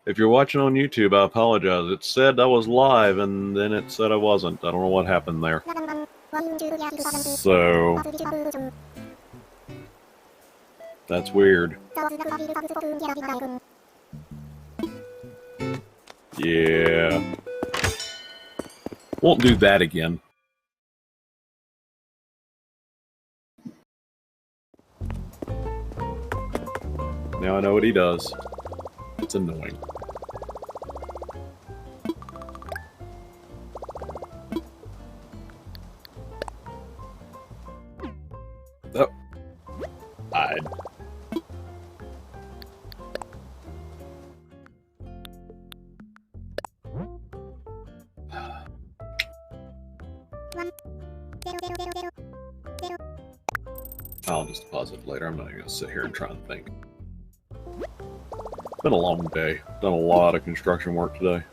If you're watching on YouTube, I apologize. It said I was live, and then it said I wasn't. I don't know what happened there. So... that's weird. Yeah. Won't do that again. Now I know what he does. It's annoying. Oh. I'd... I'll just pause it later. I'm not even going to sit here and try and think. It's been a long day. Done a lot of construction work today.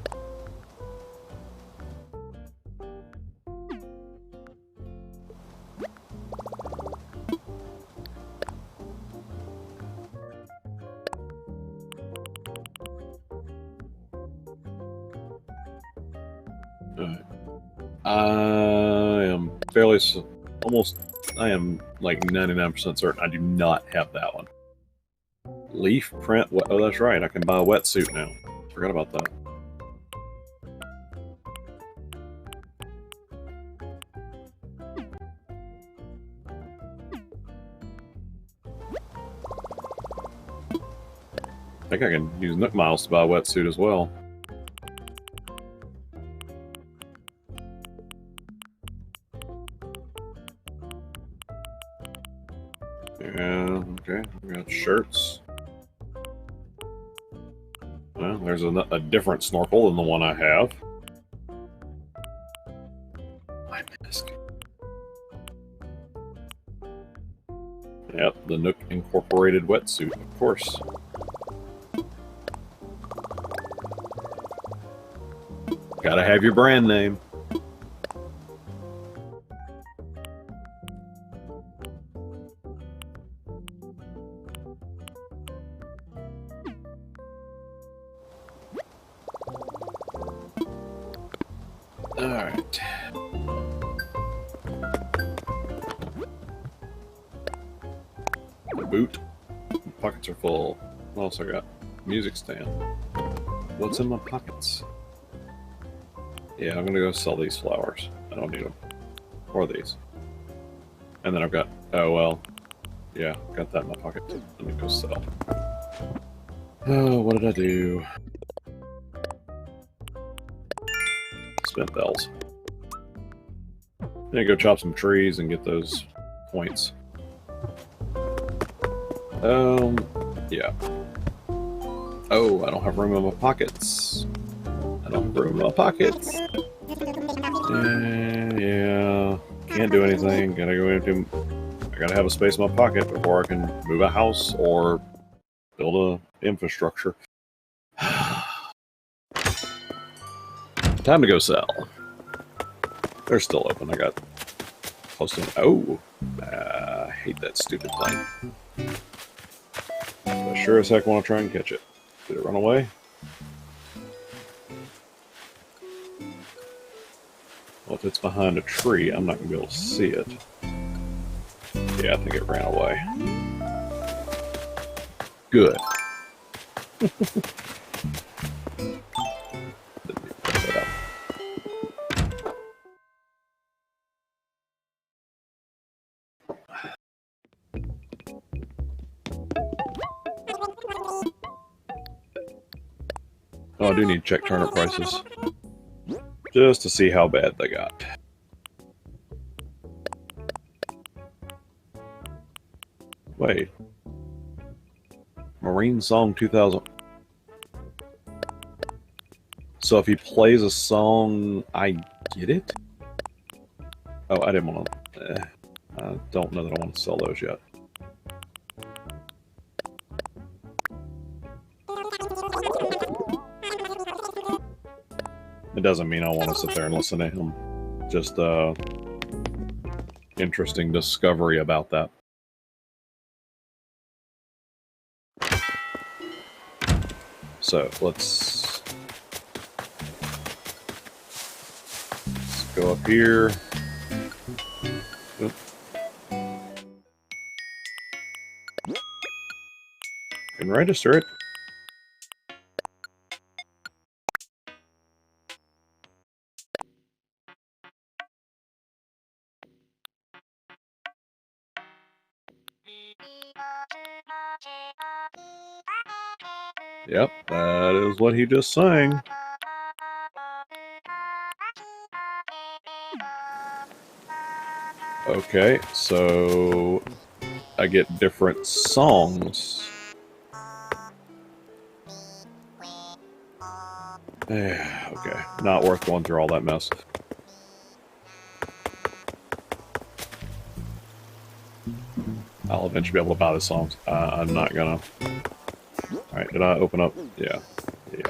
I am fairly... I am like 99% certain I do not have that one. Leaf print... oh, that's right. I can buy a wetsuit now. Forgot about that. I think I can use Nook Miles to buy a wetsuit as well. Yeah, okay. We got shirts. Well, there's a different snorkel than the one I have. My mask. Yep, the Nook Incorporated wetsuit, of course. Gotta have your brand name. Alright. The boot. Pockets are full. What else I got? Music stand. What's in my pockets? Yeah, I'm gonna go sell these flowers. I don't need them. Or these. And then I've got... oh, well. Yeah, got that in my pocket. Let me go sell. Oh, what did I do? Spent bells. Then go chop some trees and get those points. Yeah. Oh, I don't have room in my pockets. I don't have room in my pockets. Yeah. Can't do anything. Gotta go into... I gotta have a space in my pocket before I can move a house or build a infrastructure. Time to go sell. They're still open. I got close to... oh! I hate that stupid thing. I sure as heck want to try and catch it. Did it run away? Well, if it's behind a tree, I'm not going to be able to see it. Yeah, I think it ran away. Good. Oh, I do need to check turnip prices. Just to see how bad they got. Wait. Marine Song 2000. So if he plays a song, I get it? Oh, I didn't want to... I don't know that I want to sell those yet. It doesn't mean I want to sit there and listen to him. Just, interesting discovery about that. So let's go up here. Oop. Can register it. Yep, that is what he just sang. Okay, so I get different songs. Okay, not worth going through all that mess. I'll eventually be able to buy the songs. I'm not gonna. Alright, did I open up? Yeah. Yeah.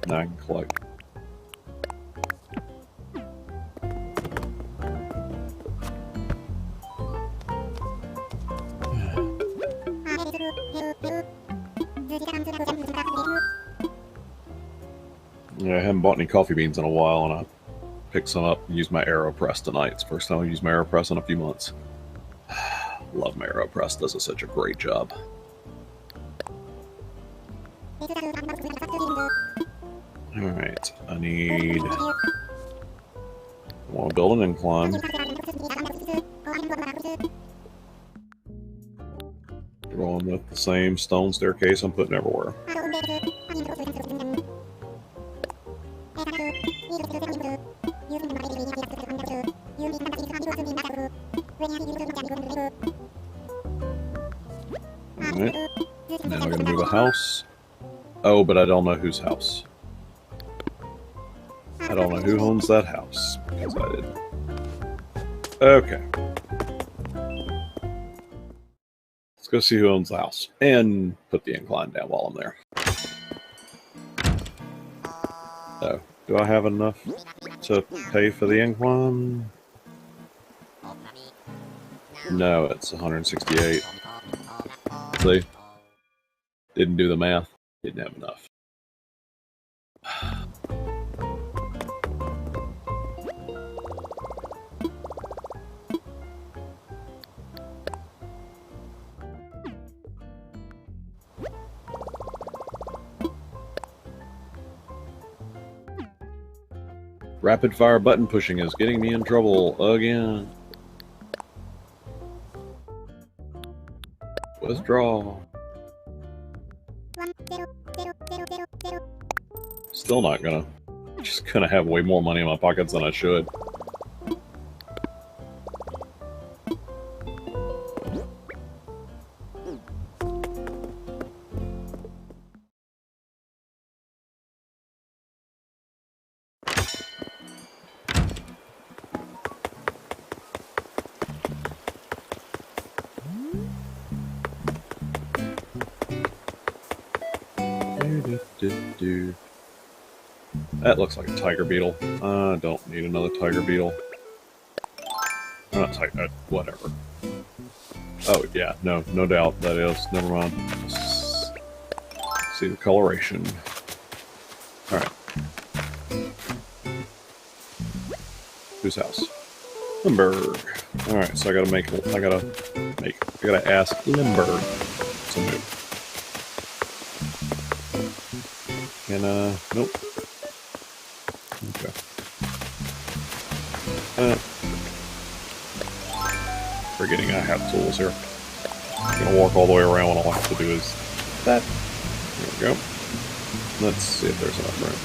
Now I can collect. Yeah, I haven't bought any coffee beans in a while, and I picked some up and used my AeroPress tonight. It's the first time I've used my AeroPress in a few months. Love my AeroPress, does such a great job. Alright, I want to build an incline. Going with the same stone staircase I'm putting everywhere. Alright, now we're gonna move a house. Oh, but I don't know whose house. I don't know who owns that house, because I did. Okay. Let's go see who owns the house, and put the incline down while I'm there. Oh, do I have enough to pay for the incline? No, it's 168. See? Didn't do the math. Didn't have enough. Rapid fire button pushing is getting me in trouble again. Withdraw. Still not gonna. Just gonna have way more money in my pockets than I should. That looks like a tiger beetle. I don't need another tiger beetle. Not tiger, whatever. Oh yeah, no doubt that is. Never mind. Let's see the coloration. All right. Whose house? Limburg. All right, so I gotta ask Limburg to move. And nope. Okay. Forgetting I have tools here. I'm gonna walk all the way around, and all I have to do is that. There we go. Let's see if there's enough room.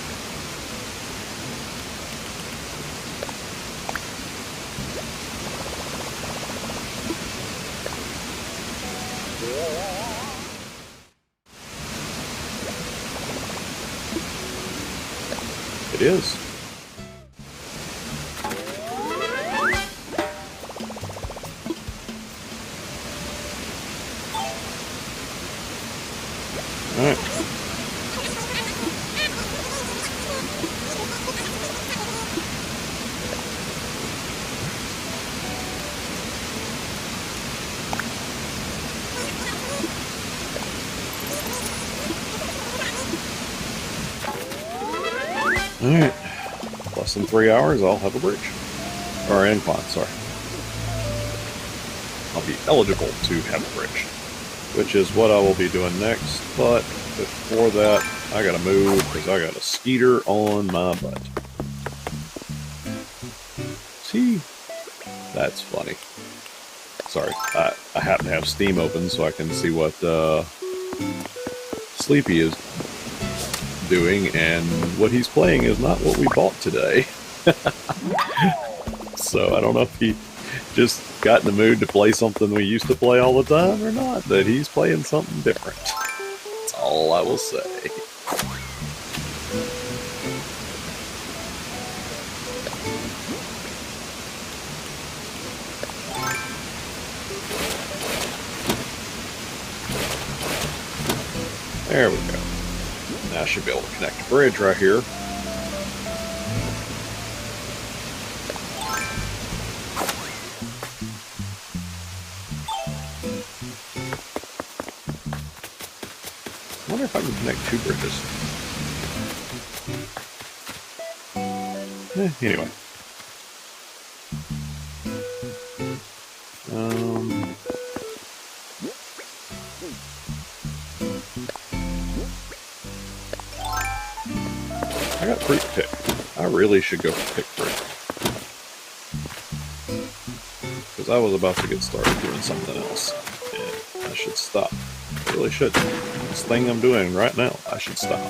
It is. Alright. Alright. Less than 3 hours, I'll have a bridge. Or an incline, sorry. I'll be eligible to have a bridge, which is what I will be doing next. But before that, I gotta move because I got a skeeter on my butt. See? That's funny. Sorry, I happen to have Steam open so I can see what Sleepy is doing, and what he's playing is not what we bought today. So I don't know if he just got in the mood to play something we used to play all the time or not, but he's playing something different. That's all I will say. There we go. Now I should be able to connect a bridge right here. I wonder if I can connect 2 bridges. Anyway. I got fruit pick. I really should go pick fruit. Because I was about to get started doing something else. And I should stop. I really should. This thing I'm doing right now, I should stop.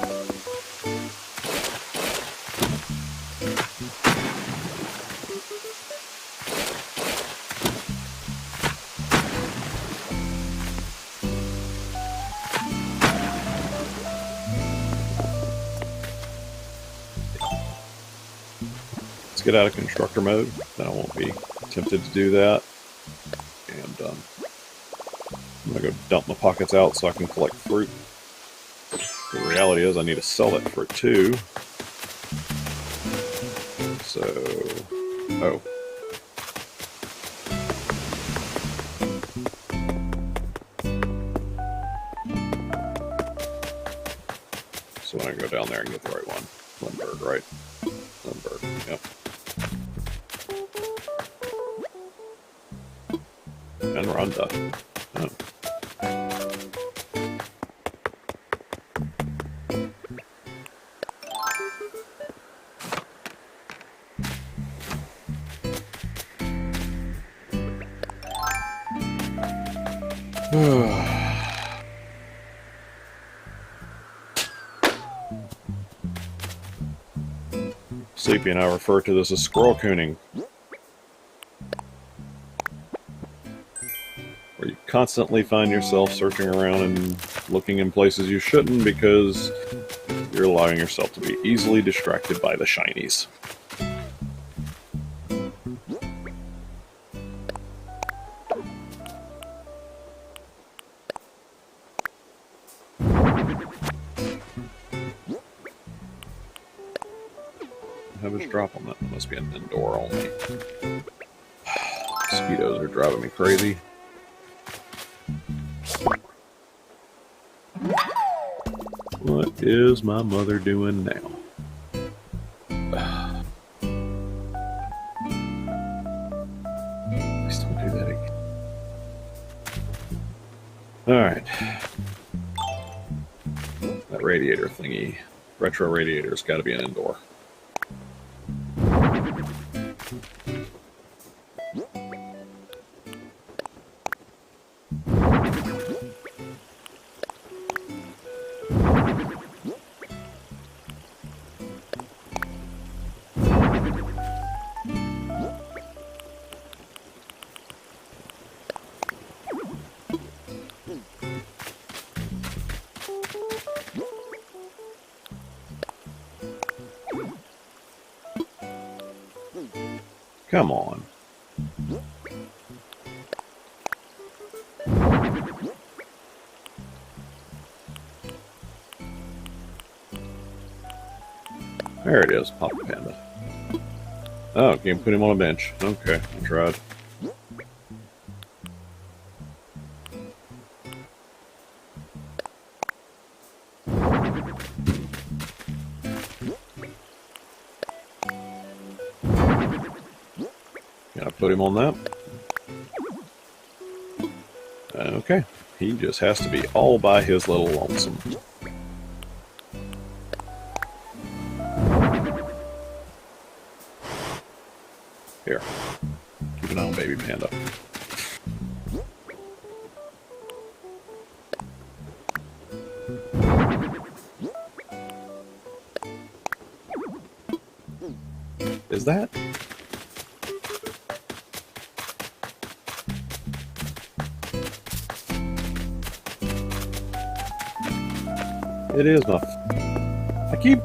Let's get out of constructor mode, then I won't be tempted to do that. And I'm going to go dump my pockets out so I can collect fruit. The reality is I need to sell that fruit too. So, oh. So when I go down there and get the right one. Lindbergh, right? Lindbergh, yep. And Rhonda. Oh. Sleepy and I refer to this as squirrel cooning, where you constantly find yourself searching around and looking in places you shouldn't because you're allowing yourself to be easily distracted by the shinies. Have us drop on that. It must be an indoor only. Mosquitoes are driving me crazy. What is my mother doing now? Please don't do that again. Alright. That radiator thingy, retro radiator's got to be an indoor. Come on. There it is, Papa Panda. Oh, can't put him on a bench. Okay, I tried. Gotta put him on that. Okay. He just has to be all by his little lonesome. Here. Keep an eye on baby panda. Is that? It is my... I keep...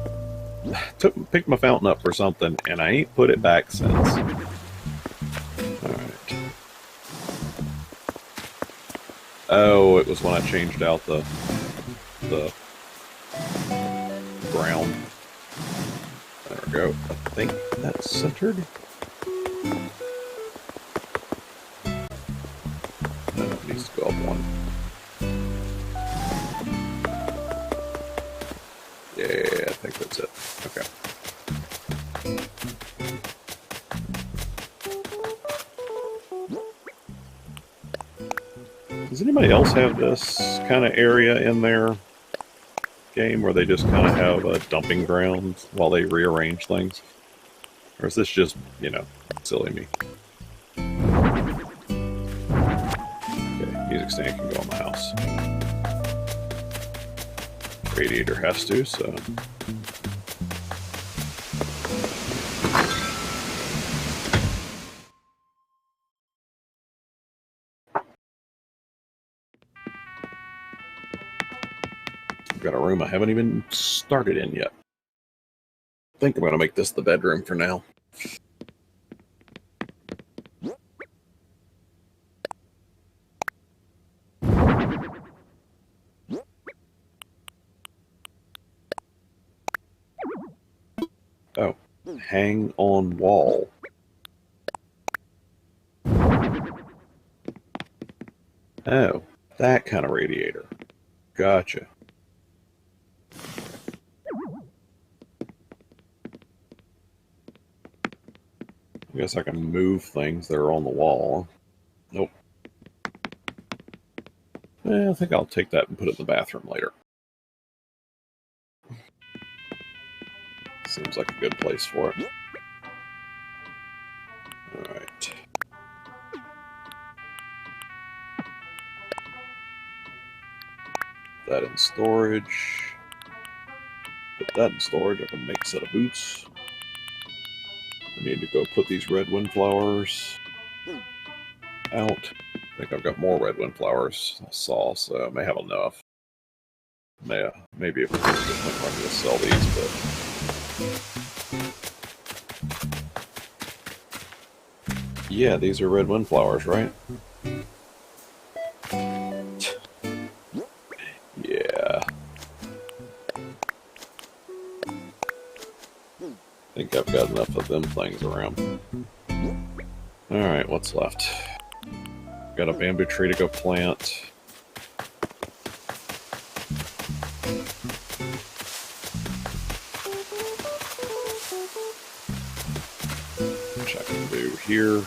picked my fountain up for something, and I ain't put it back since. Alright. Oh, it was when I changed out the ground. There we go. I think that's centered. No, it needs to go up one. Yeah, I think that's it. Okay. Does anybody else have this kind of area in their game where they just kind of have a dumping ground while they rearrange things? Or is this just, you know, silly me? Okay, music stand can go in my house. Radiator has to, so... Got a room I haven't even started in yet. I think I'm going to make this the bedroom for now. Oh, hang on wall. Oh, that kind of radiator. Gotcha. I guess I can move things that are on the wall. Nope. I think I'll take that and put it in the bathroom later. Seems like a good place for it. Alright. That in storage. Put that in storage. I can make a set of boots. I need to go put these red windflowers out. I think I've got more red windflowers I saw, so I may have enough. Maybe if it's a good point where I'm going to sell these, but... Yeah, these are red windflowers, right? Yeah. I think I've got enough of them things around. Alright, what's left? Got a bamboo tree to go plant. Which I can do here.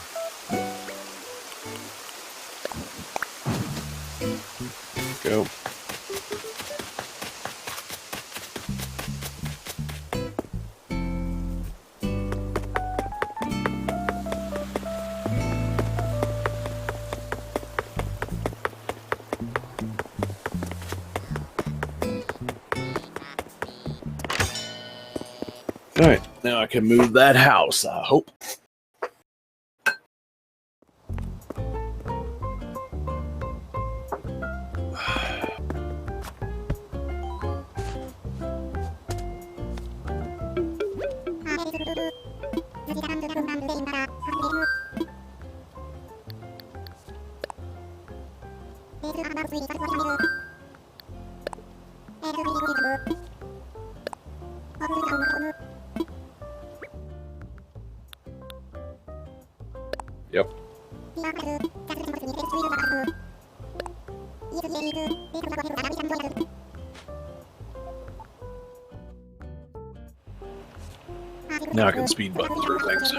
Go. Alright, now I can move that house, I hope. Yep. Now I can speed button through things.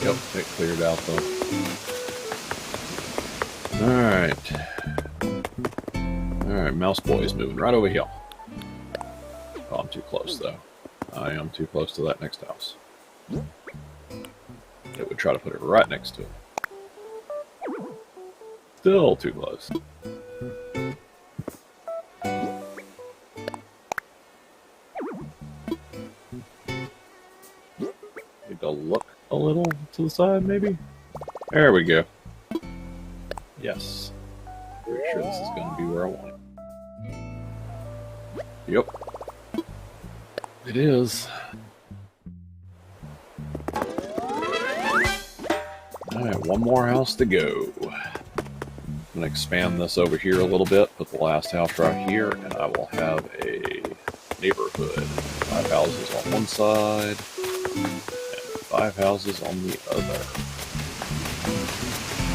Yep, it cleared out though. Alright. Alright, Mouse Boy is moving right over here. Oh, I'm too close though. I am too close to that next house. It would try to put it right next to it. Still too close. Need to look a little to the side, maybe? There we go. Yes. Pretty sure this is going to be where I want it. Yep. It is. Alright, one more house to go. I'm going to expand this over here a little bit, put the last house right here, and I will have a neighborhood. 5 houses on one side, and 5 houses on the other.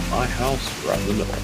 My house right in the middle.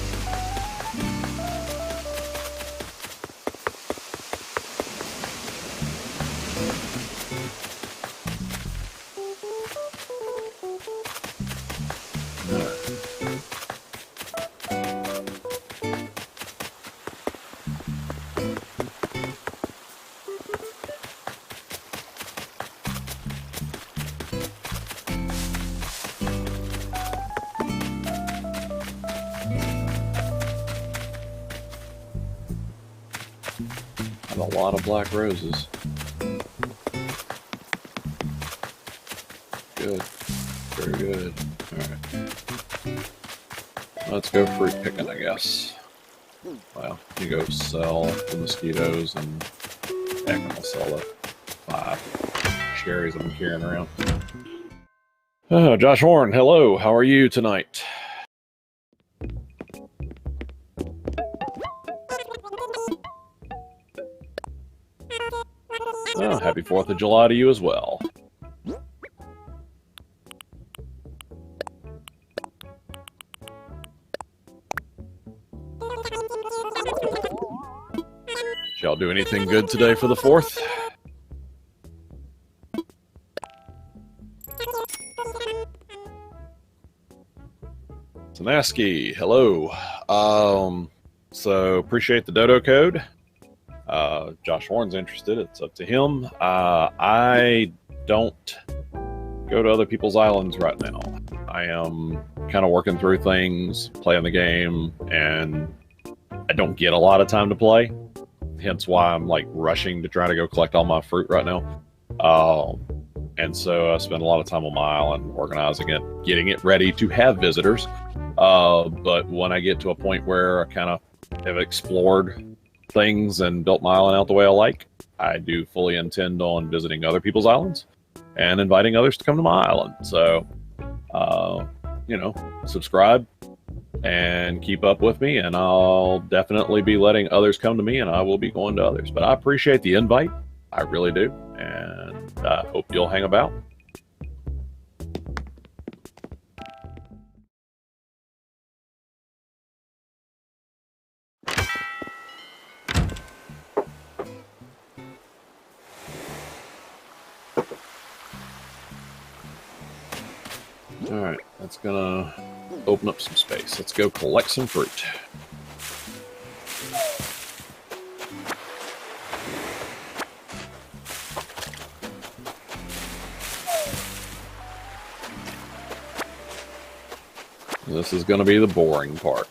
A lot of black roses. Good. Very good. Alright. Let's go fruit picking, I guess. Well, you go sell the mosquitoes and heck, I'm gonna sell the 5 cherries I'm carrying around. Oh, Josh Horn, hello. How are you tonight? Oh, happy 4th of July to you as well. Did y'all do anything good today for the 4th? Tanaski, hello. So appreciate the dodo code. Josh Horn's interested. It's up to him. I don't go to other people's islands right now. I am kind of working through things, playing the game, and I don't get a lot of time to play. Hence why I'm like rushing to try to go collect all my fruit right now. And so I spend a lot of time on my island organizing it, getting it ready to have visitors. But when I get to a point where I kind of have explored things and built my island out the way I like, I do fully intend on visiting other people's islands and inviting others to come to my island. So, subscribe and keep up with me, and I'll definitely be letting others come to me, and I will be going to others. But I appreciate the invite. I really do. And I hope you'll hang about. Alright, that's gonna open up some space. Let's go collect some fruit. This is gonna be the boring part.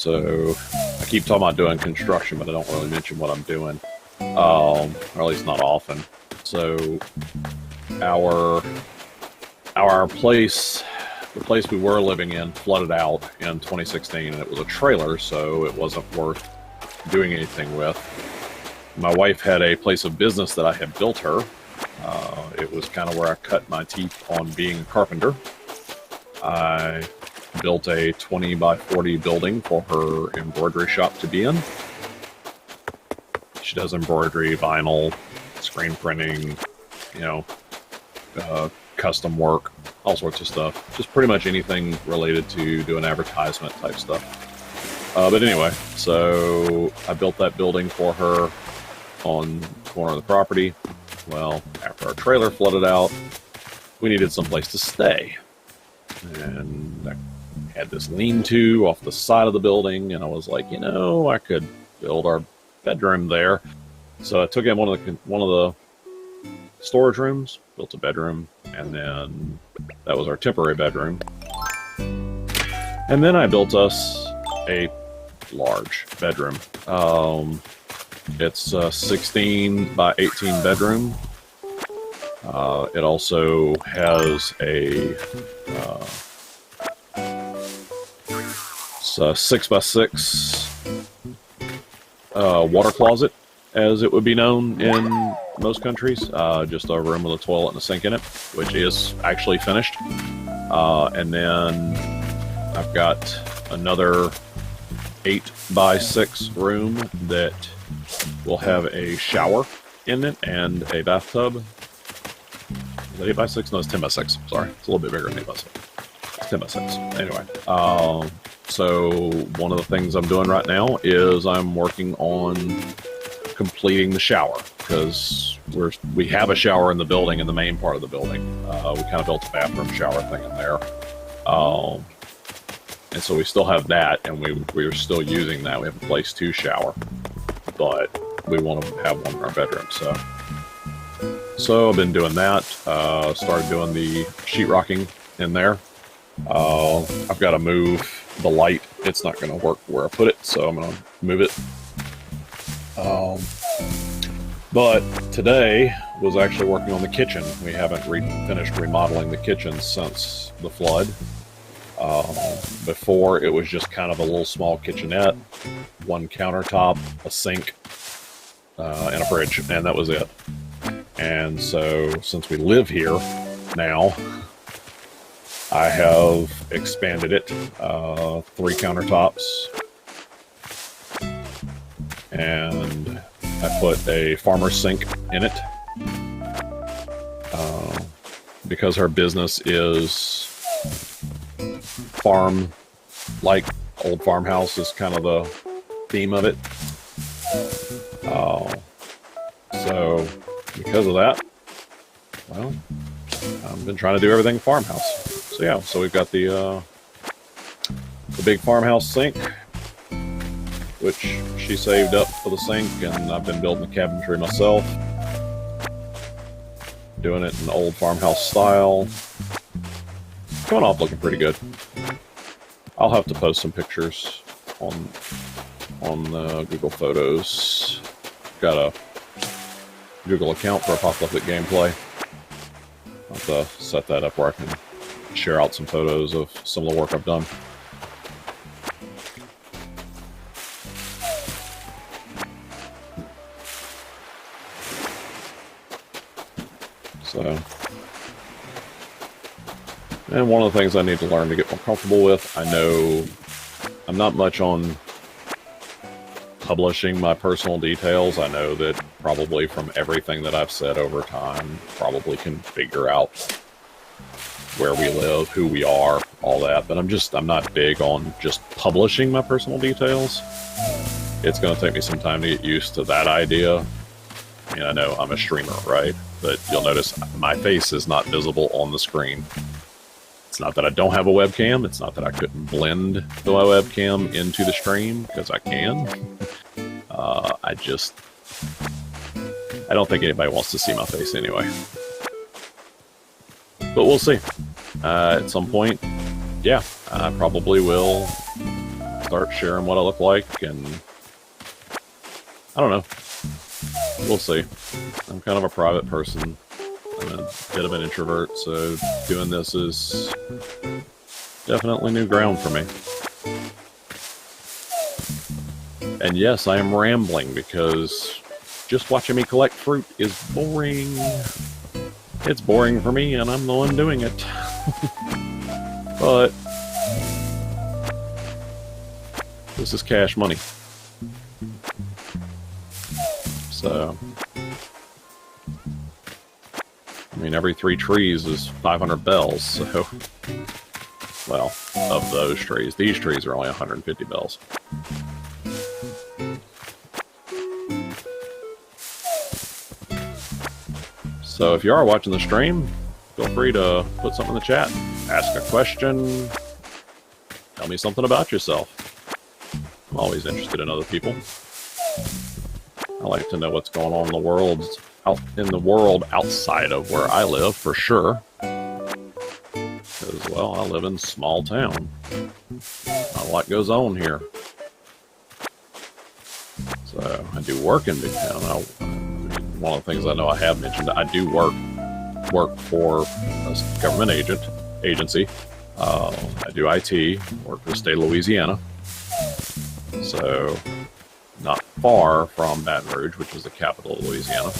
So I keep talking about doing construction, but I don't really mention what I'm doing, or at least not often. So our place, the place we were living in, flooded out in 2016, and it was a trailer, so it wasn't worth doing anything with. My wife had a place of business that I had built her. It was kind of where I cut my teeth on being a carpenter. I built a 20 by 40 building for her embroidery shop to be in. She does embroidery, vinyl, screen printing, you know, custom work, all sorts of stuff. Just pretty much anything related to doing advertisement type stuff. But anyway, so I built that building for her on the corner of the property. Well, after our trailer flooded out, we needed someplace to stay. And I had this lean-to off the side of the building, and I was like, you know, I could build our bedroom there. So I took in one of the storage rooms, built a bedroom, and then that was our temporary bedroom. And then I built us a large bedroom. It's a 16 by 18 bedroom. It also has a 6 by 6 water closet, as it would be known in most countries. Just a room with a toilet and a sink in it, which is actually finished. And then I've got another 8 by 6 room that will have a shower in it and a bathtub. Is that 8 by 6? No, it's 10 by 6. Sorry, it's a little bit bigger than 8 by 6. It's 10 by 6. Anyway, so one of the things I'm doing right now is I'm working on completing the shower, because we have a shower in the building, in the main part of the building. We kind of built a bathroom shower thing in there. And so we still have that, and we are still using that. We have a place to shower, but we want to have one in our bedroom. So I've been doing that. Started doing the sheetrocking in there. I've got to move the light. It's not going to work where I put it, so I'm going to move it. But today was actually working on the kitchen. We haven't finished remodeling the kitchen since the flood. Before, it was just kind of a little small kitchenette, one countertop, a sink, and a fridge, and that was it. And so, since we live here now, I have expanded it, 3 countertops, and I put a farmer's sink in it. Because our business is farm, like old farmhouse is kind of the theme of it. So because of that, well, I've been trying to do everything farmhouse. So yeah, so we've got the big farmhouse sink, which she saved up for the sink, and I've been building the cabinetry myself, doing it in old farmhouse style. Coming off looking pretty good. I'll have to post some pictures on Google Photos. Got a Google account for Apocalyptic Gameplay. I'll have to set that up where I can share out some photos of some of the work I've done. So, and one of the things I need to learn to get more comfortable with, I know I'm not much on publishing my personal details. I know that probably from everything that I've said over time, probably can figure out where we live, who we are, all that. But I'm not big on just publishing my personal details. It's going to take me some time to get used to that idea. I mean, I know I'm a streamer, right? But you'll notice my face is not visible on the screen. It's not that I don't have a webcam. It's not that I couldn't blend the webcam into the stream, because I can. I don't think anybody wants to see my face anyway. But we'll see. At some point, yeah, I probably will start sharing what I look like, and I don't know. We'll see. I'm kind of a private person. I'm a bit of an introvert, so doing this is definitely new ground for me. And yes, I am rambling because just watching me collect fruit is boring. It's boring for me, and I'm the one doing it. But this is cash money. So, I mean, every 3 trees is 500 bells, so, well, of those trees. These trees are only 150 bells. So if you are watching the stream, feel free to put something in the chat, ask a question, tell me something about yourself. I'm always interested in other people. I like to know what's going on in the world outside of where I live, for sure. Because, well, I live in a small town. Not a lot goes on here. So I do work in big town. One of the things I know I have mentioned, I do work for a government agency. I do IT, work for the state of Louisiana. So not far from Baton Rouge, which is the capital of Louisiana.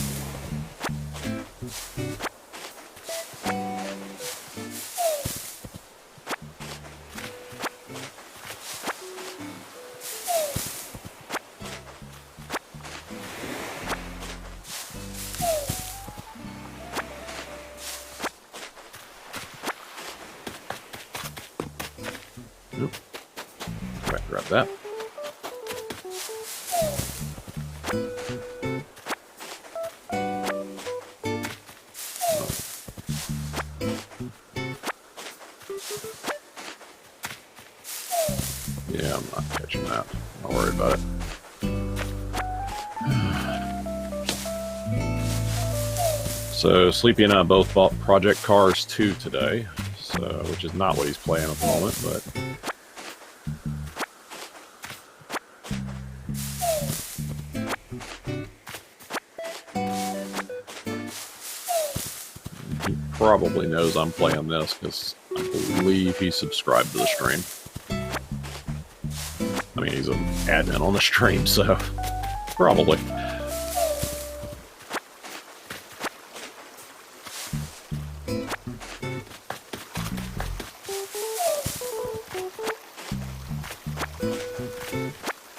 Grab that. Yeah, I'm not catching that. Don't worry about it. So Sleepy and I both bought Project Cars 2 today, so which is not what he's playing at the moment, but he probably knows I'm playing this because I believe he's subscribed to the stream. I mean, he's an admin on the stream, so probably.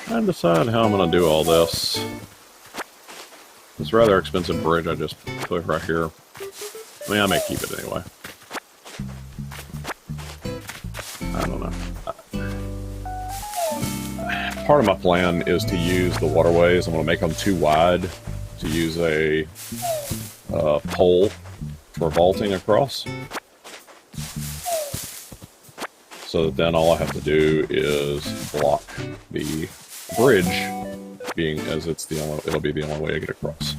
Trying to decide how I'm going to do all this. This rather expensive bridge I just put right here. I mean, I may keep it anyway. I don't know. Part of my plan is to use the waterways. I'm going to make them too wide to use a pole for vaulting across. So that then all I have to do is block the bridge, being as it'll be the only way to get across.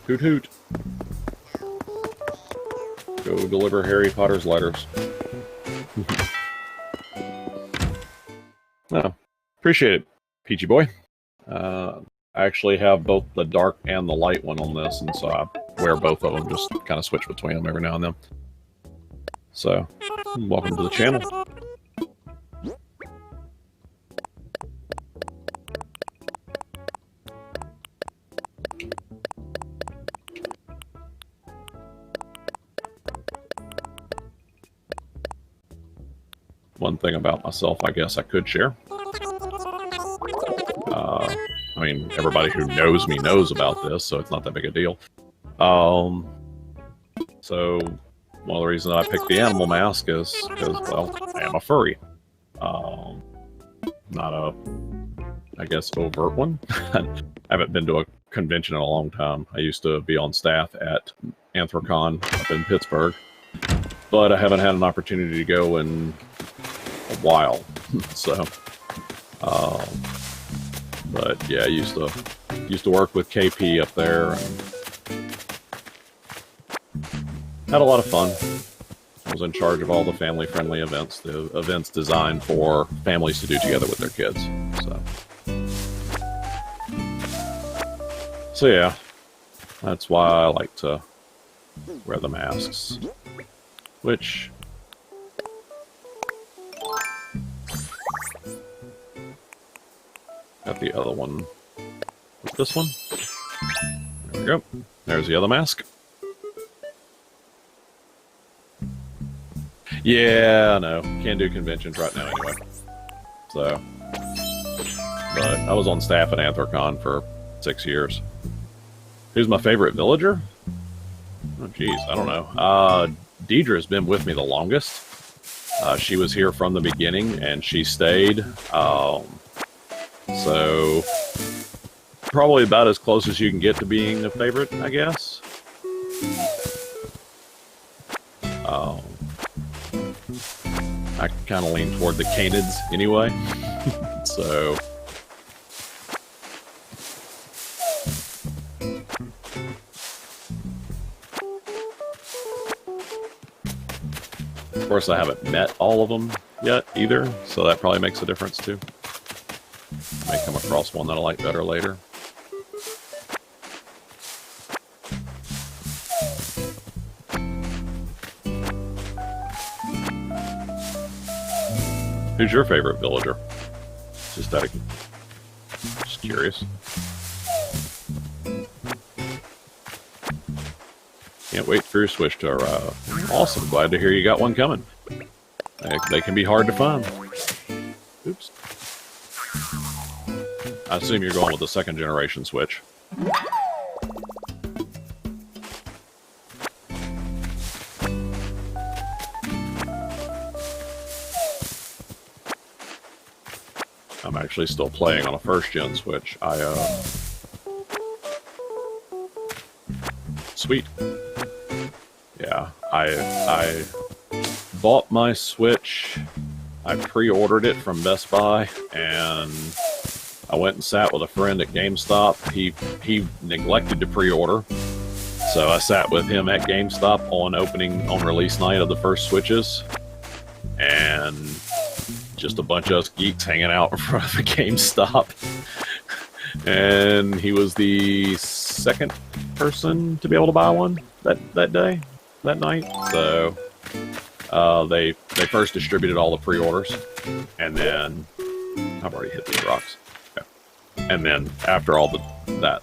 Hoot hoot. Go deliver Harry Potter's letters. No, appreciate it, Peachy Boy. I actually have both the dark and the light one on this, and so I wear both of them, just kind of switch between them every now and then. So, welcome to the channel. One thing about myself, I guess I could share. I mean, everybody who knows me knows about this, so it's not that big a deal. So, one of the reasons I picked the animal mask is because, well, I am a furry. Not a, I guess, overt one. I haven't been to a convention in a long time. I used to be on staff at Anthrocon up in Pittsburgh, but I haven't had an opportunity to go in a while. So Um, but yeah, I used to work with KP up there and had a lot of fun. I was in charge of all the family-friendly events, the events designed for families to do together with their kids. So yeah, that's why I like to wear the masks. Which got the other one. This one. There we go. There's the other mask. Yeah, no, can't do conventions right now anyway. So, but I was on staff at Anthrocon for 6 years. Who's my favorite villager? Oh, geez, I don't know. Deidre's been with me the longest. She was here from the beginning, and she stayed. So, probably about as close as you can get to being a favorite, I guess. I kind of lean toward the Canids anyway. So, of course, I haven't met all of them yet either, so that probably makes a difference too. I may come across one that I like better later. Who's your favorite villager? Just curious. Can't wait for your Switch to arrive. Awesome, glad to hear you got one coming. They can be hard to find. Oops. I assume you're going with the second generation Switch. I'm actually still playing on a first-gen Switch. Sweet. Yeah, I bought my Switch. I pre-ordered it from Best Buy, and I went and sat with a friend at GameStop. He neglected to pre-order, so I sat with him at GameStop on release night of the first Switches, and just a bunch of us geeks hanging out in front of a GameStop. And he was the second person to be able to buy one that night. So they first distributed all the pre-orders, and then I've already hit these rocks. Okay. And then after all that,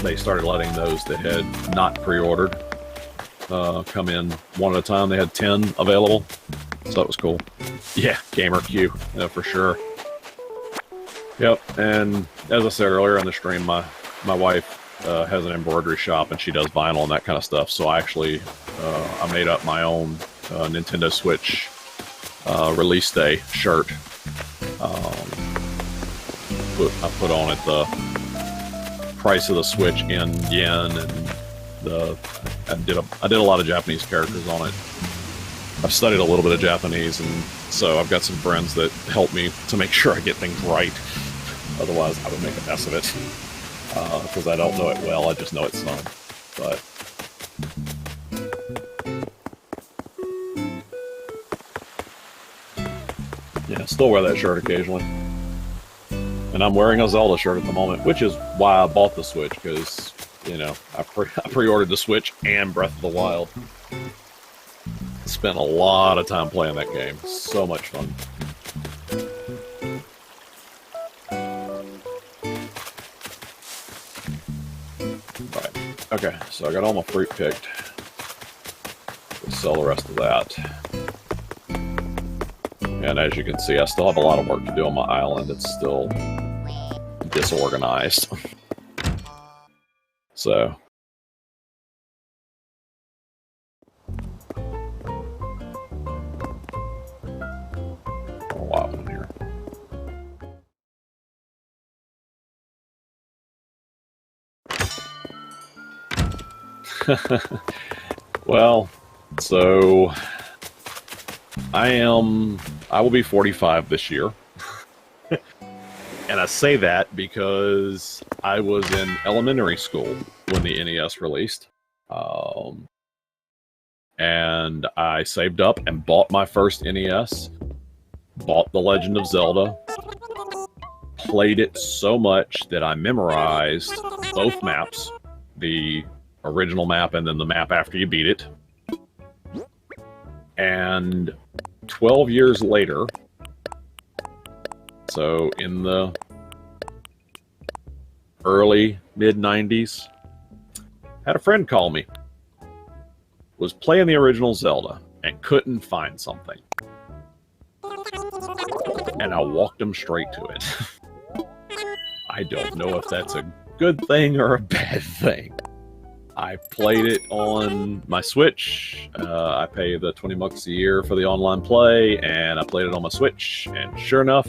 they started letting those that had not pre-ordered come in one at a time. They had 10 available, so that was cool. Yeah, Gamer Q, for sure. Yep, and as I said earlier on the stream, my wife has an embroidery shop, and she does vinyl and that kind of stuff. So I actually I made up my own Nintendo Switch release day shirt. I put on it the price of the Switch in yen, and I did a lot of Japanese characters on it. I've studied a little bit of Japanese, and so I've got some friends that help me to make sure I get things right. Otherwise, I would make a mess of it. Because I don't know it well, I just know it some. But yeah, still wear that shirt occasionally. And I'm wearing a Zelda shirt at the moment, which is why I bought the Switch, because, I pre-ordered the Switch and Breath of the Wild. Spent a lot of time playing that game. So much fun. Right. Okay, so I got all my fruit picked. Let's sell the rest of that. And as you can see, I still have a lot of work to do on my island. It's still disorganized. So a lot in here. Well, so I will be 45 this year. And I say that because I was in elementary school when the NES released. And I saved up and bought my first NES, bought The Legend of Zelda, played it so much that I memorized both maps, the original map and then the map after you beat it. And 12 years later, so in the early, mid-90s, had a friend call me. Was playing the original Zelda and couldn't find something. And I walked him straight to it. I don't know if that's a good thing or a bad thing. I played it on my Switch. I pay the $20 a year for the online play, and I played it on my Switch. And sure enough,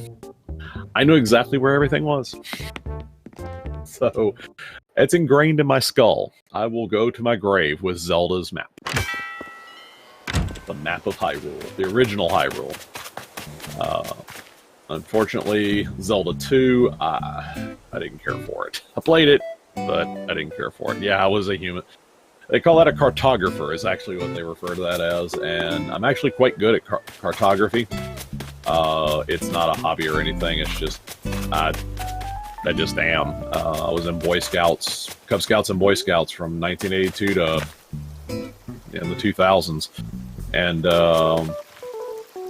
I knew exactly where everything was. So it's ingrained in my skull. I will go to my grave with Zelda's map. The map of Hyrule, the original Hyrule. Unfortunately, Zelda 2, I didn't care for it. I played it, but I didn't care for it. Yeah, I was a human. They call that a cartographer, is actually what they refer to that as, and I'm actually quite good at cartography. It's not a hobby or anything, it's just, I just am. I was in Boy Scouts, Cub Scouts and Boy Scouts from 1982 to in the 2000s, and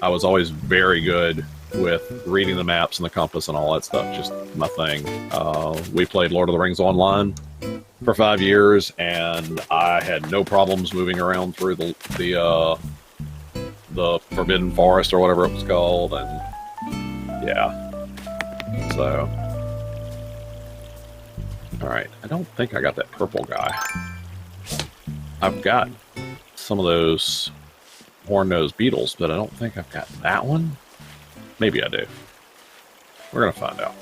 I was always very good with reading the maps and the compass and all that stuff, just my thing. We played Lord of the Rings online for 5 years, and I had no problems moving around through the Forbidden Forest or whatever it was called, and yeah. So, all right, I don't think I got that purple guy. I've got some of those horn-nosed beetles, but I don't think I've got that one. Maybe I do. We're gonna find out.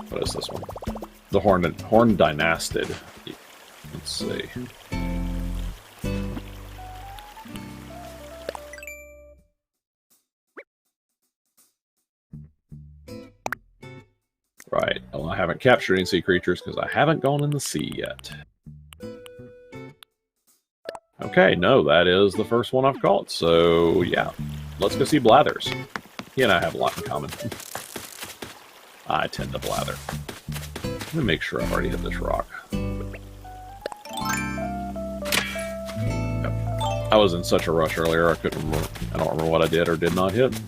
What is this one? The Horn Dynastid. Let's see. Right. Well, I haven't captured any sea creatures because I haven't gone in the sea yet. Okay, no, that is the first one I've caught. So, yeah. Let's go see Blathers. He and I have a lot in common. I tend to blather. Let me make sure I've already hit this rock. I was in such a rush earlier, I couldn't remember. I don't remember what I did or did not hit.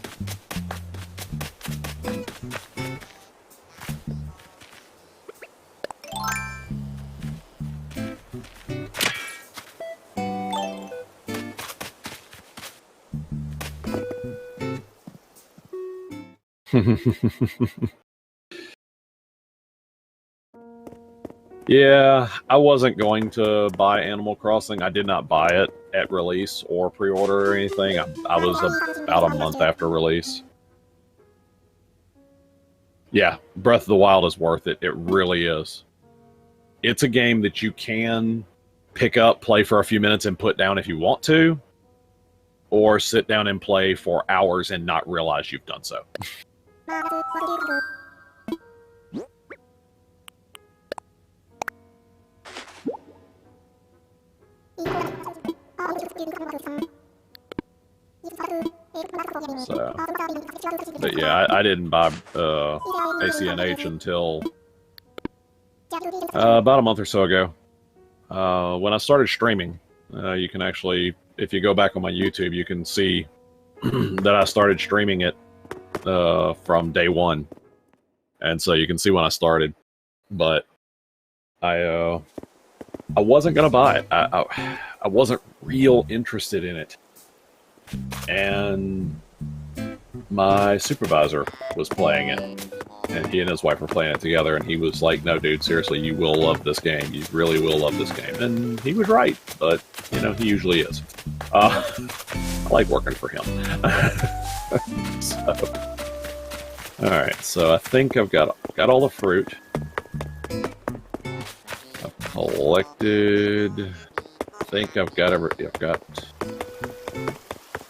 Yeah, I wasn't going to buy Animal Crossing. I did not buy it at release or pre-order or anything. I was about a month after release. Yeah, Breath of the Wild is worth it. It really is. It's a game that you can pick up, play for a few minutes, and put down if you want to, or sit down and play for hours and not realize you've done so. So, but yeah, I didn't buy ACNH until about a month or so ago. When I started streaming, you can actually, if you go back on my YouTube, you can see that I started streaming it from day one, and so you can see when I started. But I wasn't gonna buy it. I wasn't real interested in it, and my supervisor was playing it, and he and his wife were playing it together, and he was like, "No, dude, seriously, you will love this game. You really will love this game." And he was right, but you know, he usually is. I like working for him. So, all right, so I think I've got all the fruit. I've collected. I think I've got I've got. Let's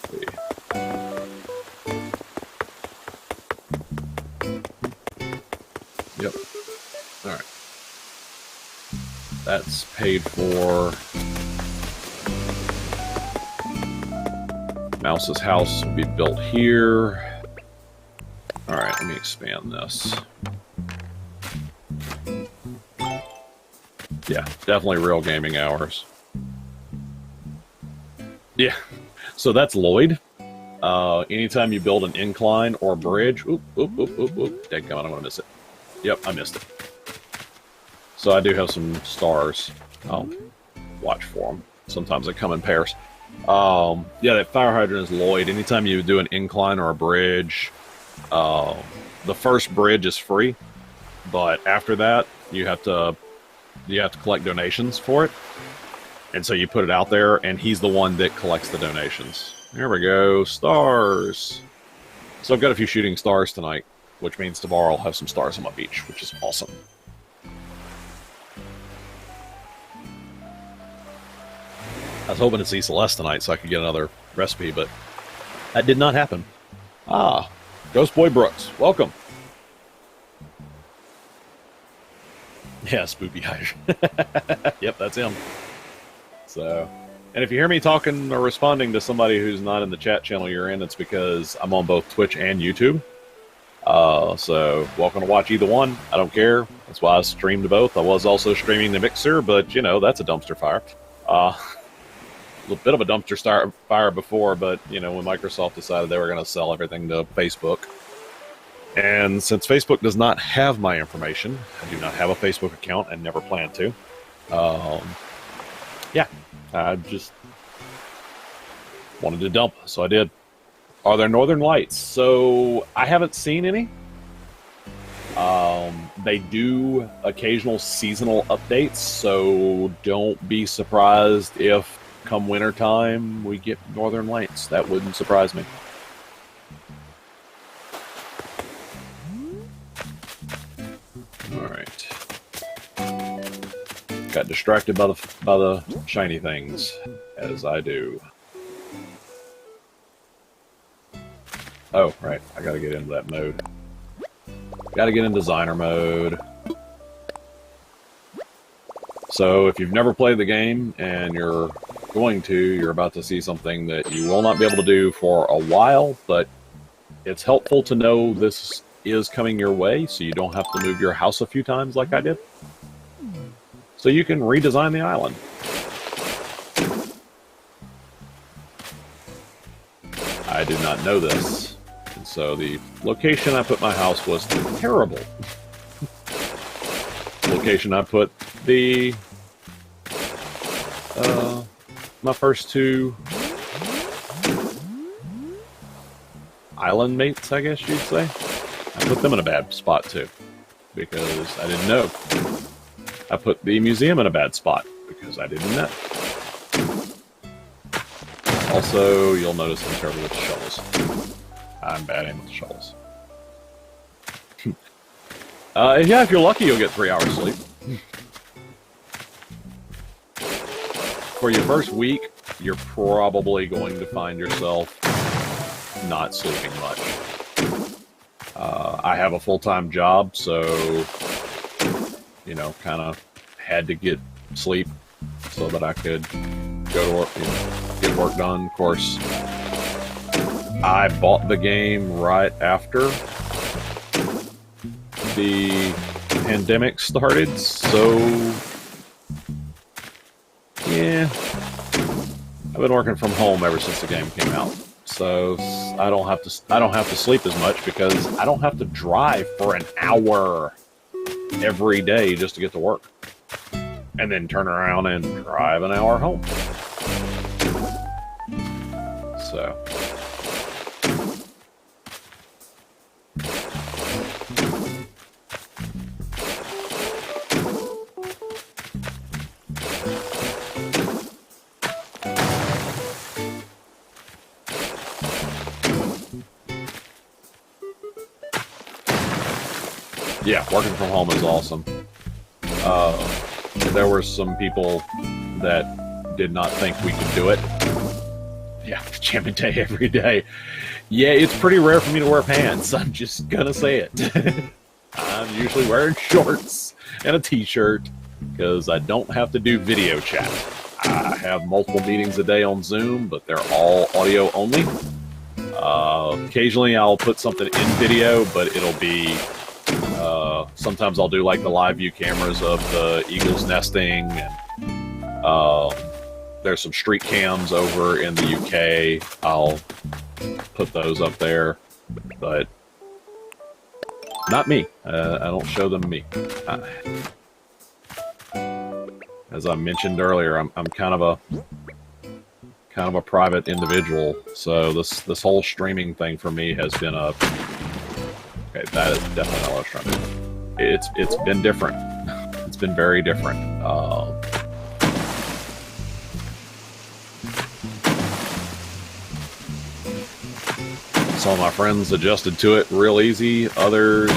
see. That's paid for. Mouse's house will be built here. Alright, let me expand this. Yeah, definitely real gaming hours. Yeah, so that's Lloyd. Anytime you build an incline or bridge... Oop. Dadgummit, I'm going to miss it. Yep, I missed it. So I do have some stars. I'll watch for them. Sometimes they come in pairs. Yeah, that fire hydrant is Lloyd. Anytime you do an incline or a bridge, the first bridge is free, but after that, you have to collect donations for it. And so you put it out there, and he's the one that collects the donations. There we go, stars. So I've got a few shooting stars tonight, which means tomorrow I'll have some stars on my beach, which is awesome. I was hoping to see Celeste tonight so I could get another recipe, but that did not happen. Ah, Ghost Boy Brooks, welcome. Yeah, Spoopy Irish. Yep, that's him. So, and if you hear me talking or responding to somebody who's not in the chat channel you're in, it's because I'm on both Twitch and YouTube. So, welcome to watch either one. I don't care. That's why I streamed both. I was also streaming the Mixer, but, you know, that's a dumpster fire. A little bit of a dumpster fire before, but, you know, when Microsoft decided they were going to sell everything to Facebook. And since Facebook does not have my information, I do not have a Facebook account and never plan to. Yeah, I just wanted to dump, so I did. Are there Northern Lights? So I haven't seen any. They do occasional seasonal updates, so don't be surprised if come wintertime we get Northern Lights. That wouldn't surprise me. Alright. Got distracted by the shiny things, as I do. Oh, right. I gotta get into that mode. Gotta get in designer mode. So, if you've never played the game, and you're about to see something that you will not be able to do for a while, but it's helpful to know this is coming your way, so you don't have to move your house a few times like I did. So you can redesign the island. I did not know this. And so the location I put my house was terrible. The location I put the my first two island mates, I guess you'd say. I put them in a bad spot too, because I didn't know. I put the museum in a bad spot because I didn't know. Also, you'll notice I'm terrible with the shovels. I'm bad aim with the shovels. Yeah, if you're lucky, you'll get 3 hours sleep. For your first week, you're probably going to find yourself not sleeping much. I have a full-time job, so, you know, kind of had to get sleep so that I could go to work, you know, get work done. Of course, I bought the game right after the pandemic started, so yeah, I've been working from home ever since the game came out. So I don't have to sleep as much because I don't have to drive for an hour every day just to get to work, and then turn around and drive an hour home. So yeah, working from home is awesome. There were some people that did not think we could do it. Yeah, jamming day every day. Yeah, it's pretty rare for me to wear pants. I'm just gonna say it. I'm usually wearing shorts and a t-shirt. because I don't have to do video chat. I have multiple meetings a day on Zoom, but they're all audio only. Occasionally I'll put something in video, but it'll be sometimes I'll do like the live view cameras of the eagles nesting, and there's some street cams over in the UK. I'll put those up there, but not me. I don't show them me. As I mentioned earlier, I'm kind of a private individual, so this whole streaming thing for me has been a okay. That is definitely not what I was trying to do. It's been different. It's been very different. Some of my friends adjusted to it real easy. Others,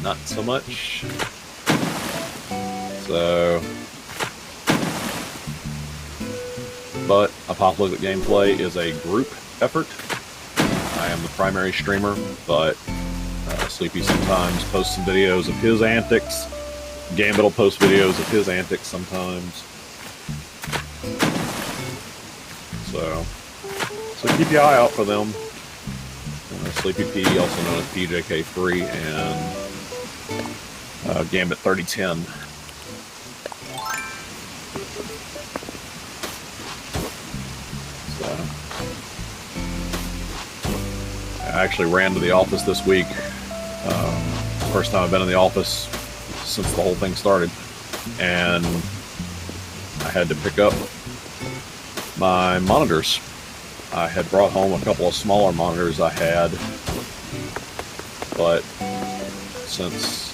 not so much. So, but Apocalyptic Gameplay is a group effort. I am the primary streamer, but Sleepy sometimes posts some videos of his antics. Gambit will post videos of his antics sometimes. So keep your eye out for them. Sleepy P, also known as PJK3, and Gambit 3010. I actually ran to the office this week. First time I've been in the office since the whole thing started. And I had to pick up my monitors. I had brought home a couple of smaller monitors I had. But since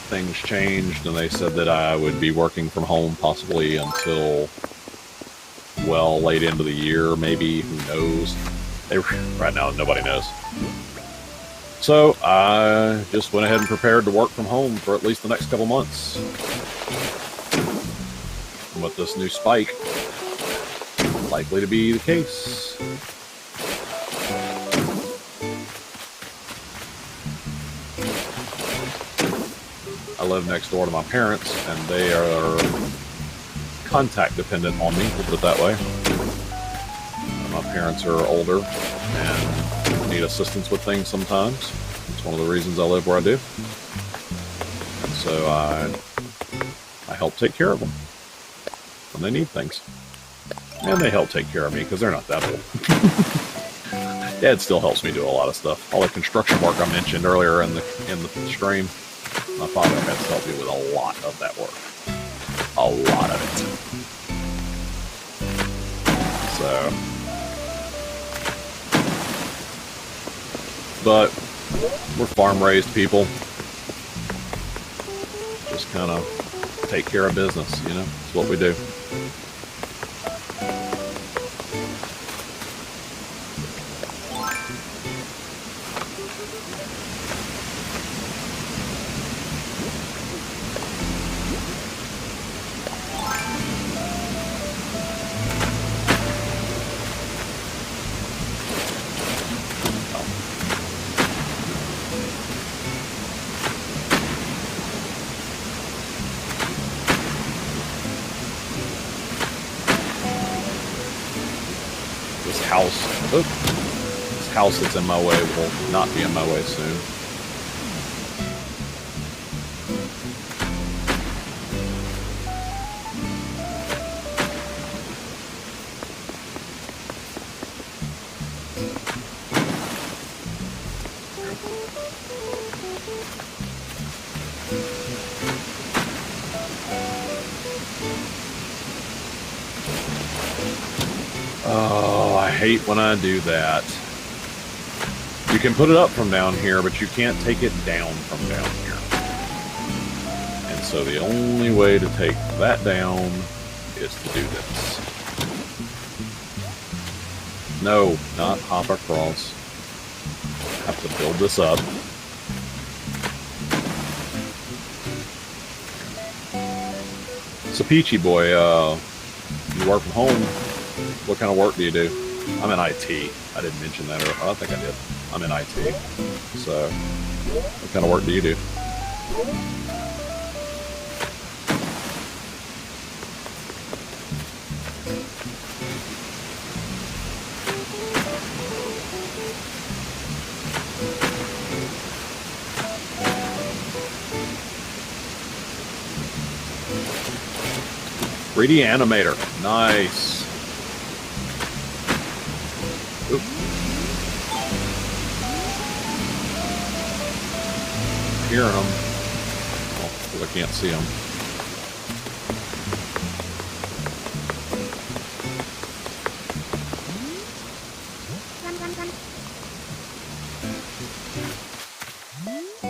things changed and they said that I would be working from home possibly until, well, late into the year, maybe, who knows. Right now, nobody knows. So I just went ahead and prepared to work from home for at least the next couple months. And with this new spike, likely to be the case. I live next door to my parents, and they are contact dependent on me, we'll put it that way. My parents are older and need assistance with things sometimes. It's one of the reasons I live where I do. And so I help take care of them when they need things. And they help take care of me because they're not that old. Dad still helps me do a lot of stuff. All the construction work I mentioned earlier in the stream, my father has helped me with a lot of that work. A lot of it. So... but we're farm-raised people. Just kind of take care of business, you know? It's what we do. This house that's in my way will not be in my way soon. Oh, I hate when I do that. You can put it up from down here, but you can't take it down from down here. And so the only way to take that down is to do this. No, not hop across. I have to build this up. So Peachy boy, you work from home. What kind of work do you do? I'm in IT. I didn't mention that, or I think I did. I'm in IT. So, what kind of work do you do? 3D animator. Nice. Oop. Hearing them. Oh, because I can't see them.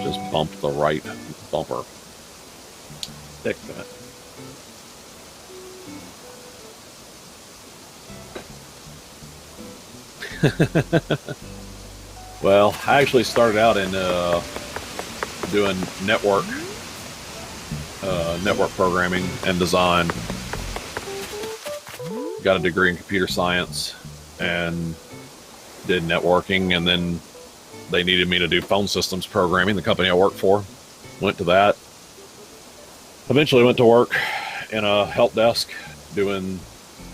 Just bumped the right bumper. Stick that. Well, I actually started out in doing network programming and design. Got a degree in computer science and did networking, and then they needed me to do phone systems programming, the company I worked for. Went to that. Eventually went to work in a help desk doing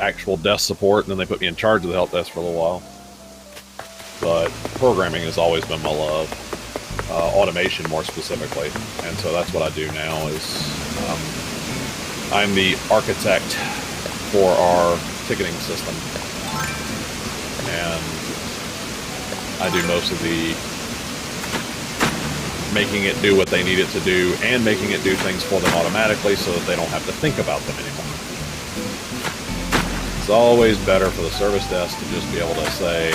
actual desk support, and then they put me in charge of the help desk for a little while. But programming has always been my love, automation more specifically, and so that's what I do now. Is I'm the architect for our ticketing system, and I do most of the making it do what they need it to do and making it do things for them automatically so that they don't have to think about them anymore. It's always better for the service desk to just be able to say,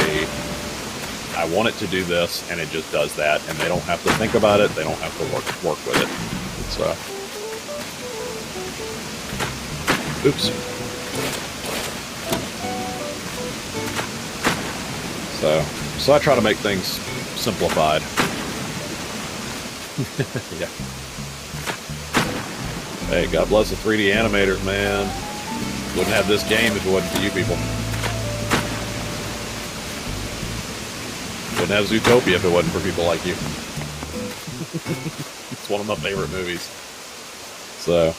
I want it to do this, and it just does that, and they don't have to think about it, they don't have to work with it. So, oops. So I try to make things simplified. Yeah. Hey, God bless the 3D animators, man. Wouldn't have this game if it wasn't for you people. Wouldn't have Zootopia if it wasn't for people like you. It's one of my favorite movies. So.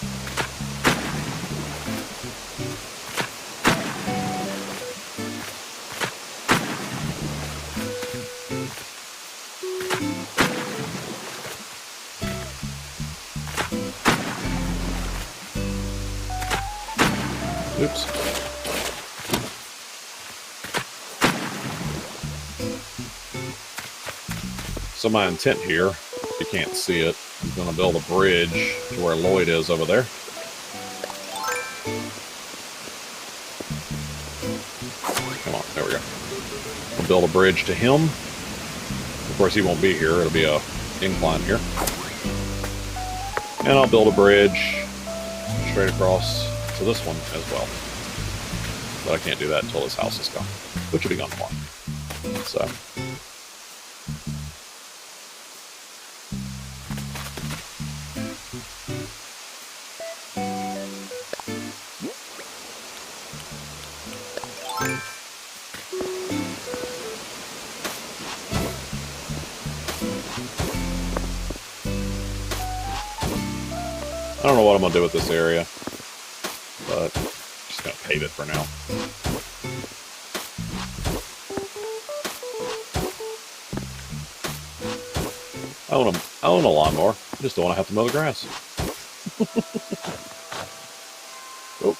Oops. So my intent here, if you can't see it, I'm going to build a bridge to where Lloyd is over there. Come on, there we go. I'll build a bridge to him. Of course, he won't be here. It'll be a incline here. And I'll build a bridge straight across to this one as well. But I can't do that until this house is gone, which will be gone tomorrow. So. I don't know what I'm going to do with this area, but I'm just going to pave it for now. I own a lawnmower. I just don't want to have to mow the grass. Oh,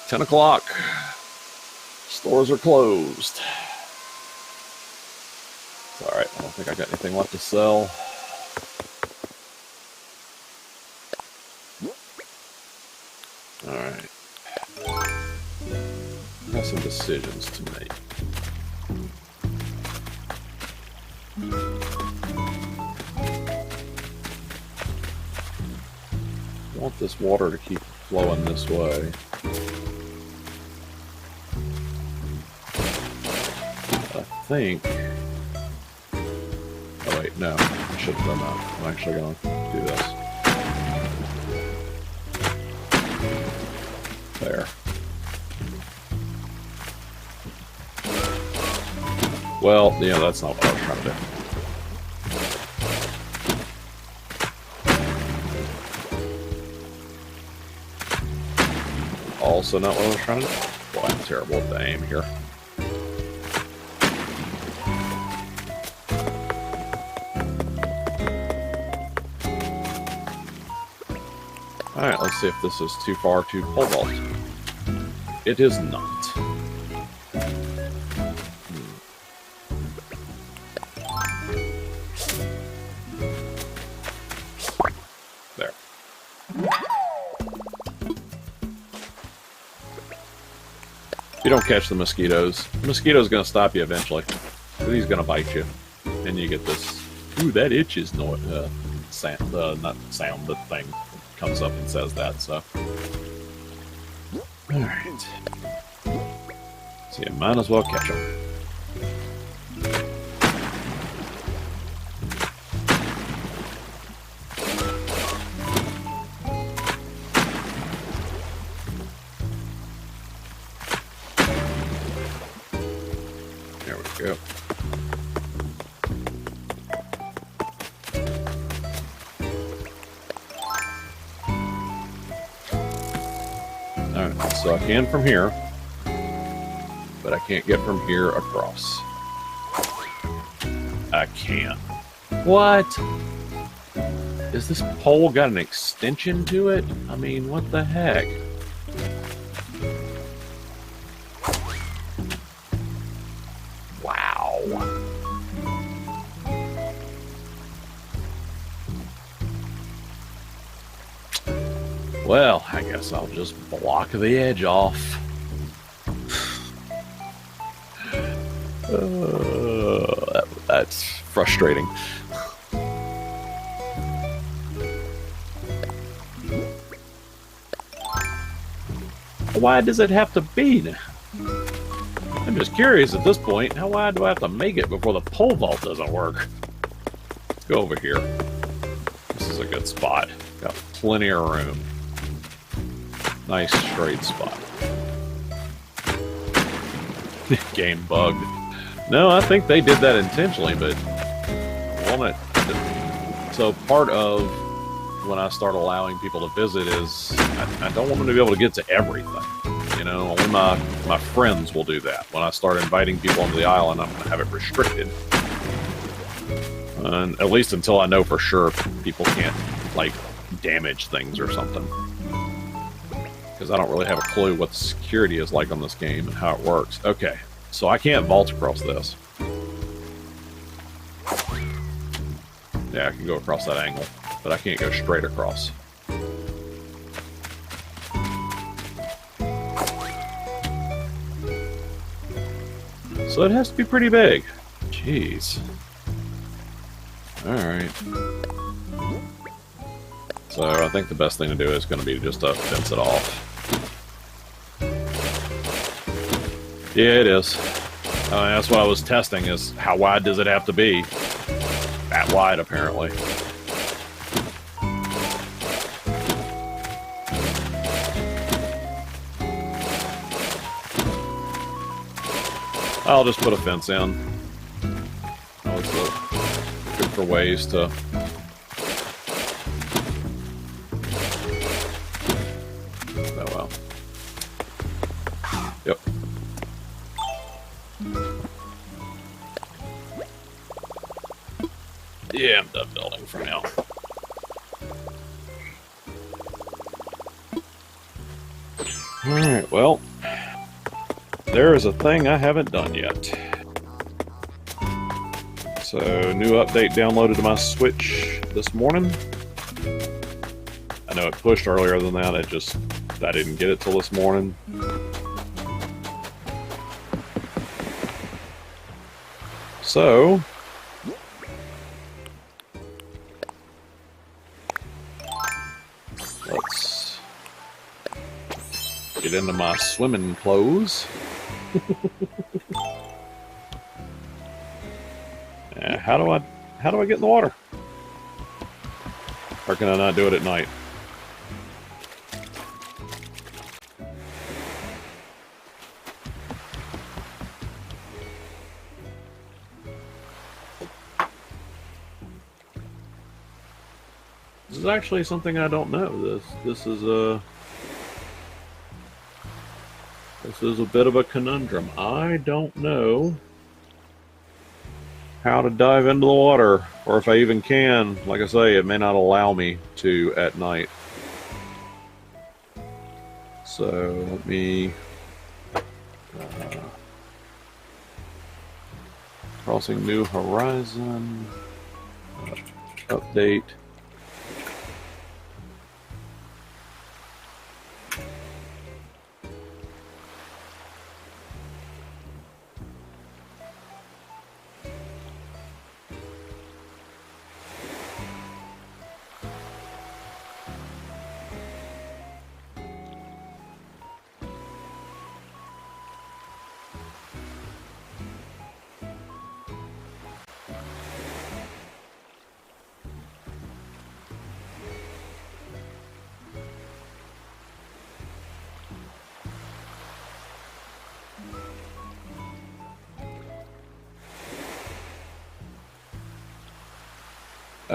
10 o'clock. Stores are closed. It's alright, I don't think I got anything left to sell. Alright. Got some decisions to make. I want this water to keep flowing this way. I think... Oh wait, no. I should have done that. I'm actually going to do this. There. Well, yeah, that's not what I was trying to do. Also not what I was trying to do. Boy, I'm terrible at the aim here. Alright, let's see if this is too far to pole vault. It is not. There. If you don't catch the mosquito's going to stop you eventually. He's going to bite you. And you get this, ooh, that itches sound, not sound, the thing comes up and says that, so. Alright. So you might as well catch them. There we go. Alright, so I can from here, but I can't get from here across. I can't. What? Is this pole got an extension to it? I mean, what the heck? Wow. Well, I guess I'll just block the edge off. That's frustrating. Why does it have to be? I'm just curious at this point, how wide do I have to make it before the pole vault doesn't work? Let's go over here. This is a good spot. Got plenty of room. Nice straight spot. Game bugged. No, I think they did that intentionally, but I want it. So part of when I start allowing people to visit is I don't want them to be able to get to everything. You know, only my friends will do that. When I start inviting people onto the island, I'm going to have it restricted. And at least until I know for sure people can't, like, damage things or something. Because I don't really have a clue what the security is like on this game and how it works. Okay, so I can't vault across this. Yeah, I can go across that angle, but I can't go straight across. So it has to be pretty big. Jeez. Alright. So I think the best thing to do is going to be just to fence it off. Yeah, it is. That's what I was testing, is how wide does it have to be? That wide, apparently. I'll just put a fence in. It's good for ways to... Oh, well. Yep. Yeah, I'm done building for now. Alright, well, there is a thing I haven't done yet. So, new update downloaded to my Switch this morning. I know it pushed earlier than that, I didn't get it till this morning. So, let's get into my swimming clothes. How do I get in the water? Or can I not do it at night? This is actually something I don't know. This is a bit of a conundrum. I don't know how to dive into the water, or if I even can. Like I say, it may not allow me to at night. So let me crossing New Horizon update.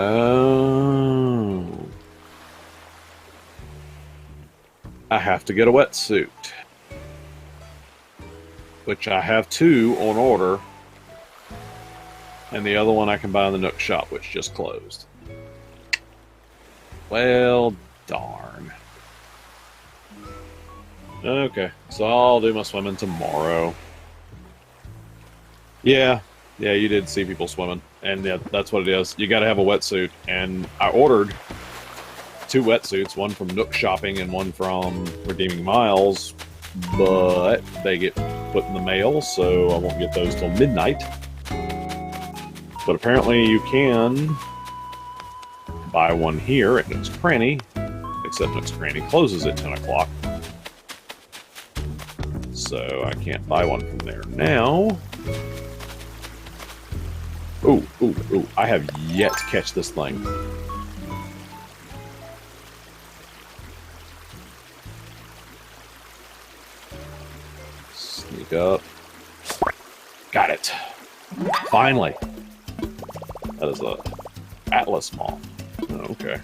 Oh. I have to get a wetsuit. Which I have 2 on order. And the other one I can buy in the Nook shop, which just closed. Well, darn. Okay, so I'll do my swimming tomorrow. Yeah, you did see people swimming. And yeah, that's what it is. You gotta have a wetsuit. And I ordered 2 wetsuits, one from Nook Shopping and one from Redeeming Miles, but they get put in the mail, so I won't get those till midnight. But apparently you can buy one here at Nook's Cranny, except Nook's Cranny closes at 10 o'clock. So I can't buy one from there now. Ooh, I have yet to catch this thing. Sneak up. Got it. Finally. That is a Atlas moth. Oh, okay.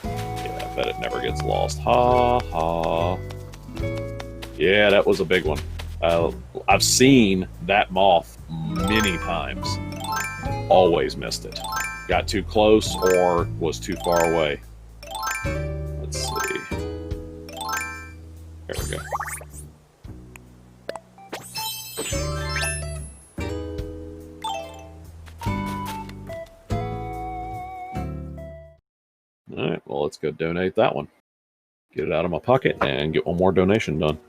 Yeah, I bet it never gets lost. Ha ha. Yeah, that was a big one. I've seen that moth many times. Always missed it. Got too close or was too far away. Let's see. There we go. Alright, well, let's go donate that one. Get it out of my pocket and get one more donation done.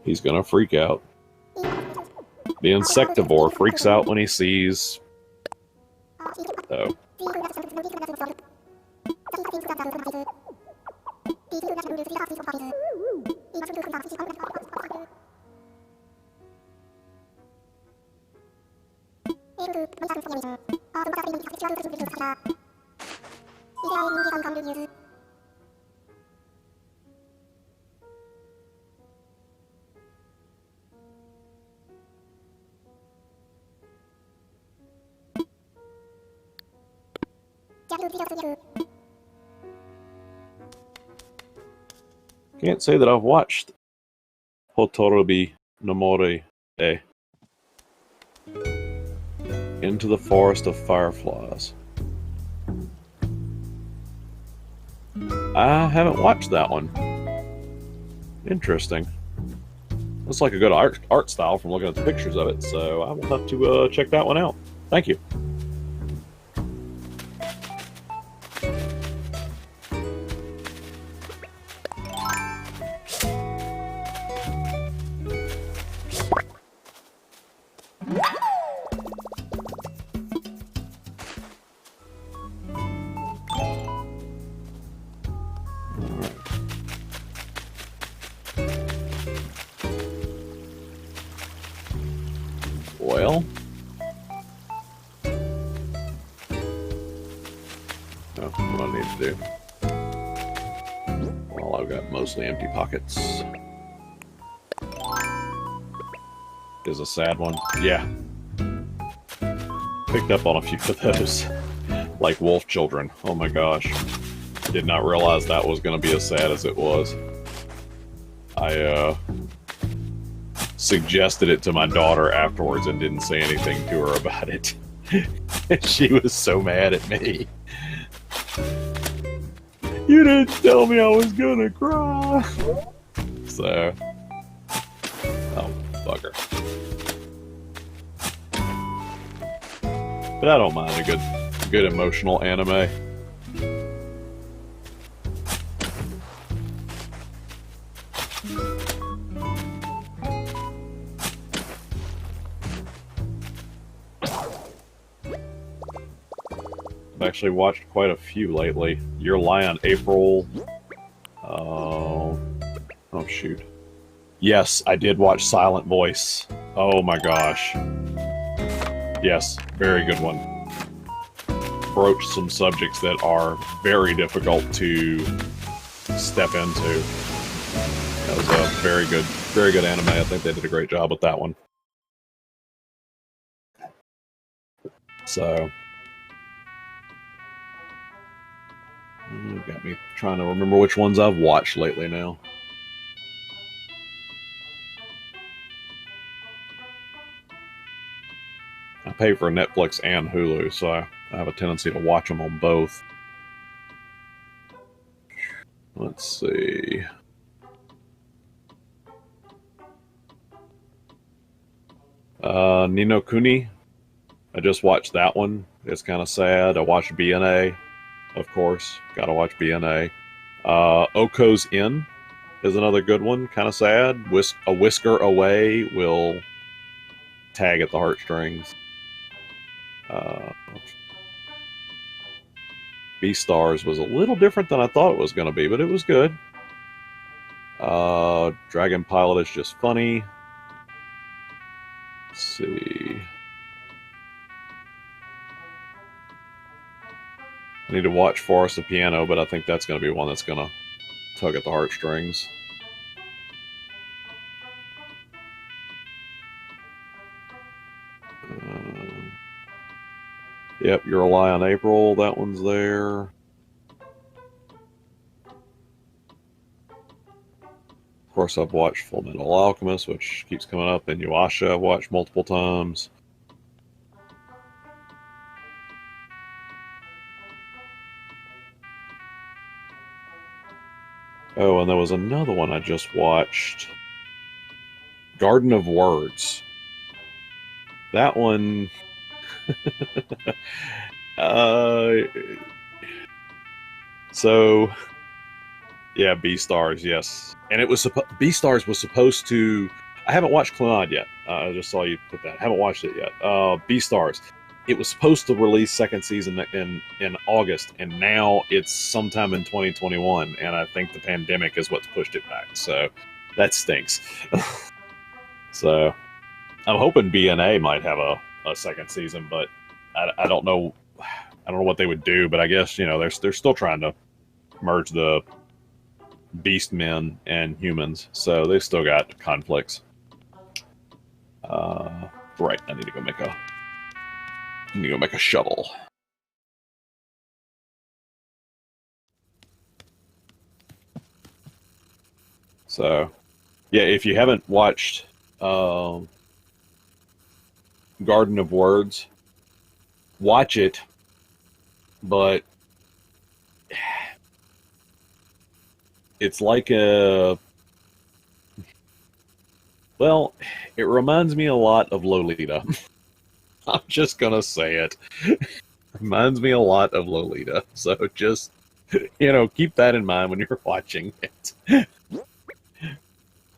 He's gonna freak out. The insectivore freaks out when he sees... Oh. Can't say that I've watched Hotorobi no More e Into the Forest of Fireflies. I haven't watched that one. Interesting. Looks like a good art style from looking at the pictures of it, so I will have to check that one out. Thank you. Well, what I need to do. Well, I've got mostly empty pockets. Is a sad one. Yeah. Picked up on a few of those. Like wolf children. Oh my gosh. Did not realize that was going to be as sad as it was. I suggested it to my daughter afterwards and didn't say anything to her about it. She was so mad at me. You didn't tell me I was gonna cry. So, oh, bugger. But I don't mind a good emotional anime. I've actually watched quite a few lately. Your Lie on April. Oh shoot. Yes, I did watch Silent Voice. Oh my gosh. Yes, very good one. Broached some subjects that are very difficult to step into. That was a very good anime. I think they did a great job with that one. So, got me trying to remember which ones I've watched lately now. I pay for Netflix and Hulu, so I have a tendency to watch them on both. Let's see. Ni no Kuni. I just watched that one. It's kind of sad. I watched BNA, of course. Gotta watch BNA. Oko's Inn is another good one. Kind of sad. A whisker away will tag at the heartstrings. Beastars was a little different than I thought it was going to be, but it was good. Dragon Pilot is just funny. Let's see. I need to watch Forest of Piano, but I think that's going to be one that's going to tug at the heartstrings. Yep, Your Lie on April, that one's there. Of course, I've watched Full Metal Alchemist, which keeps coming up, and Yuasha I've watched multiple times. Oh, and there was another one I just watched. Garden of Words. That one... so... Yeah, Beastars, yes. And it was Beastars was supposed to... I haven't watched Clannad yet. I just saw you put that. I haven't watched it yet. Beastars. It was supposed to release second season in August, and now it's sometime in 2021, and I think the pandemic is what's pushed it back. So that stinks. So I'm hoping BNA might have a second season, but I don't know. I don't know what they would do, but I guess they're still trying to merge the beast men and humans, so they've still got conflicts. Right, I need to go make a shovel. So, yeah, if you haven't watched Garden of Words, watch it, but it's like well, it reminds me a lot of Lolita. I'm just gonna say it. Reminds me a lot of Lolita. So just, keep that in mind when you're watching it.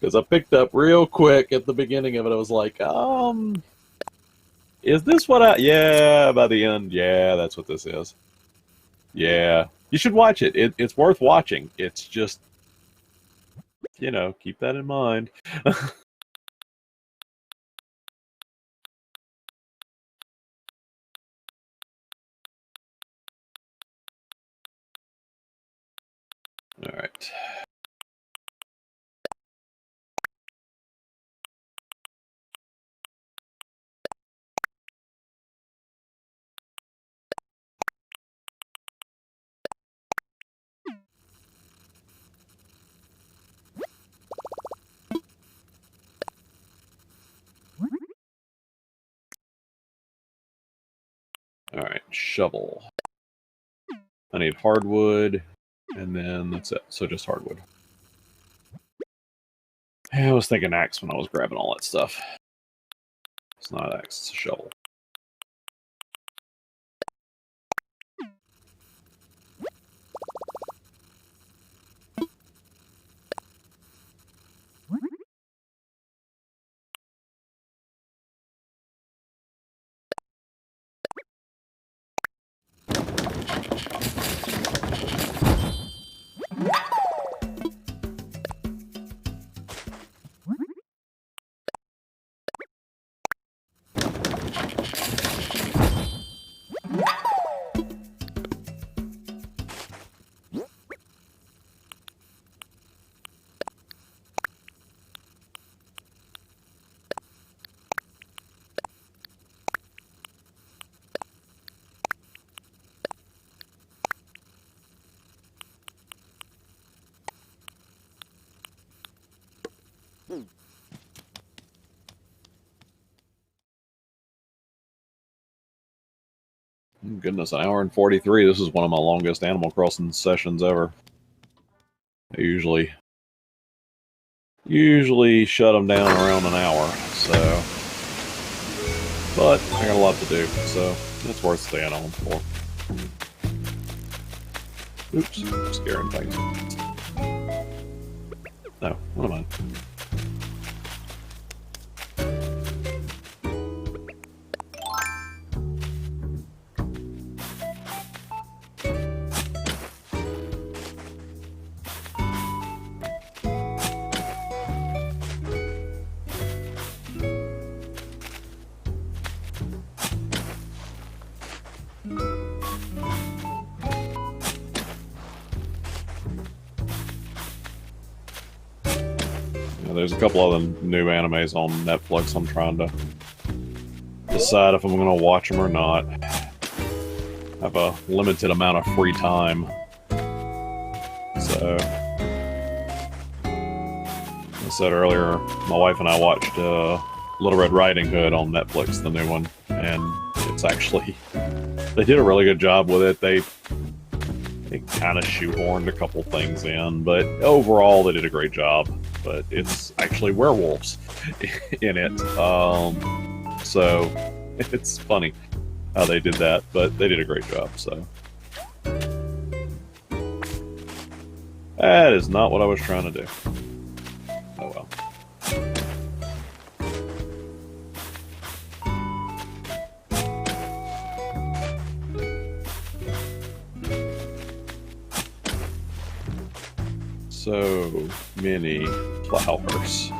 Because I picked up real quick at the beginning of it. I was like, is this what yeah, by the end, yeah, that's what this is. Yeah. You should watch it. It's worth watching. It's just, keep that in mind. All right. shovel. I need hardwood, and then that's it. So just hardwood. I was thinking axe when I was grabbing all that stuff. It's not an axe, it's a shovel. Goodness, an hour and 43. This is one of my longest Animal Crossing sessions ever. I usually shut them down around an hour, so. But I got a lot to do, so it's worth staying on for. Oops, scaring things. No, what am I? There's a couple other new animes on Netflix. I'm trying to decide if I'm going to watch them or not. I have a limited amount of free time. So, I said earlier, my wife and I watched Little Red Riding Hood on Netflix, the new one. And it's actually, they did a really good job with it. They kind of shoehorned a couple things in, but overall they did a great job. But it's actually werewolves in it. So it's funny how they did that, but they did a great job, so. That is not what I was trying to do. Oh well. So many flowers.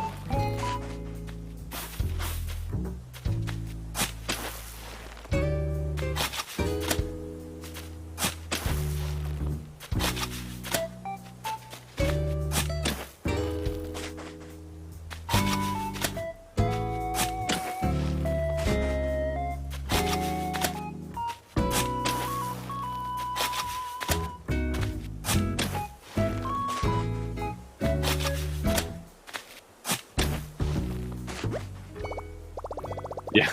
Yeah.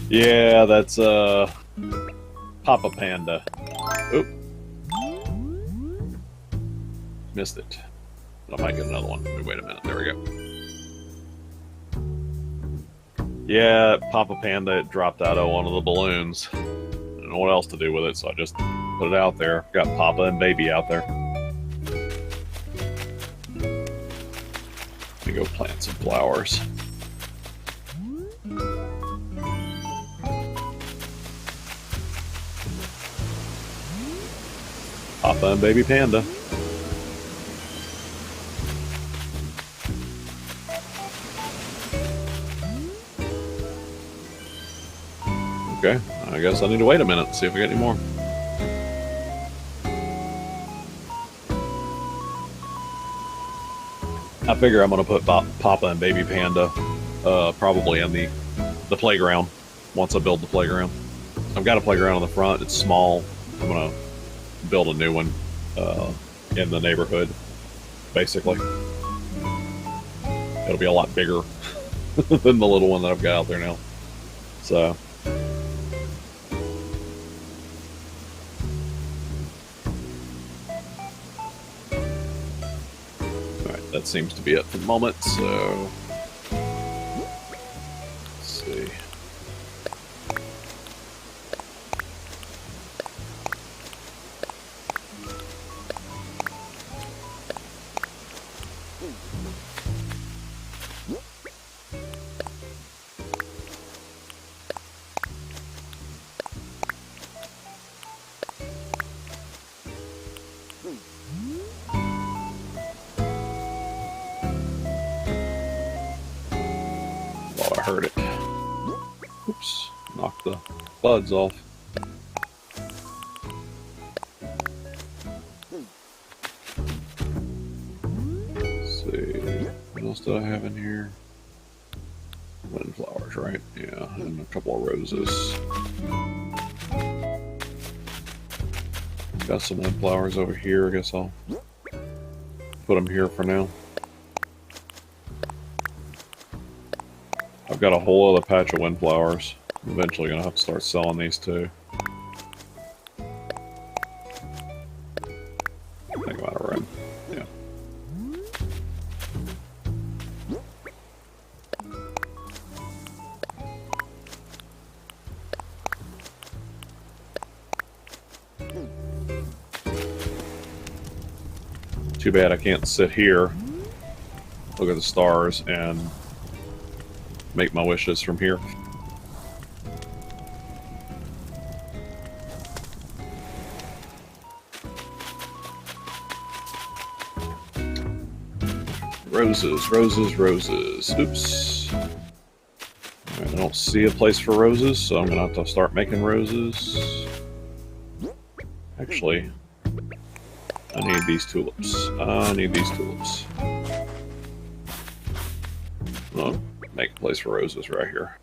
Yeah, that's Papa Panda. Oop. Missed it. I might get another one. Wait a minute. There we go. Yeah, Papa Panda, it dropped out of one of the balloons. I don't know what else to do with it, so I just put it out there. Got Papa and Baby out there. Let me go plant some flowers. Papa and Baby Panda. Okay, I guess I need to wait a minute and see if we get any more. I figure I'm going to put Papa and Baby Panda probably in the playground once I build the playground. I've got a playground on the front. It's small. I'm going to build a new one in the neighborhood, basically. It'll be a lot bigger than the little one that I've got out there now. So, that seems to be it for the moment. So let's see. Thought I heard it. Oops, knocked the buds off. Let's see, what else did I have in here? Windflowers, right? Yeah, and a couple of roses. Got some windflowers over here. I guess I'll put them here for now. I've got a whole other patch of windflowers. I'm eventually gonna have to start selling these too. I think I'm out of room. Yeah. Too bad I can't sit here, look at the stars, and make my wishes from here. Roses, roses, roses. Oops. Alright, I don't see a place for roses, so I'm gonna have to start making roses. Actually, I need these tulips. I need these tulips. I'll make a place for roses right here.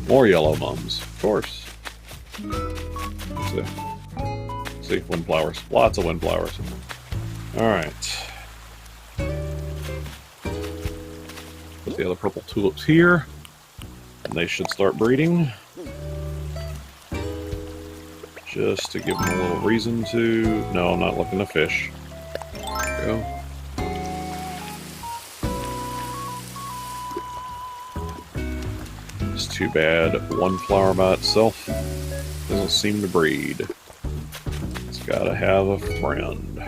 More yellow mums, of course. See, windflowers. Lots of windflowers. Alright. Put the other purple tulips here. And they should start breeding. Just to give them a little reason to... No, I'm not looking to fish. There we go. It's too bad one flower by itself doesn't seem to breed. It's gotta have a friend.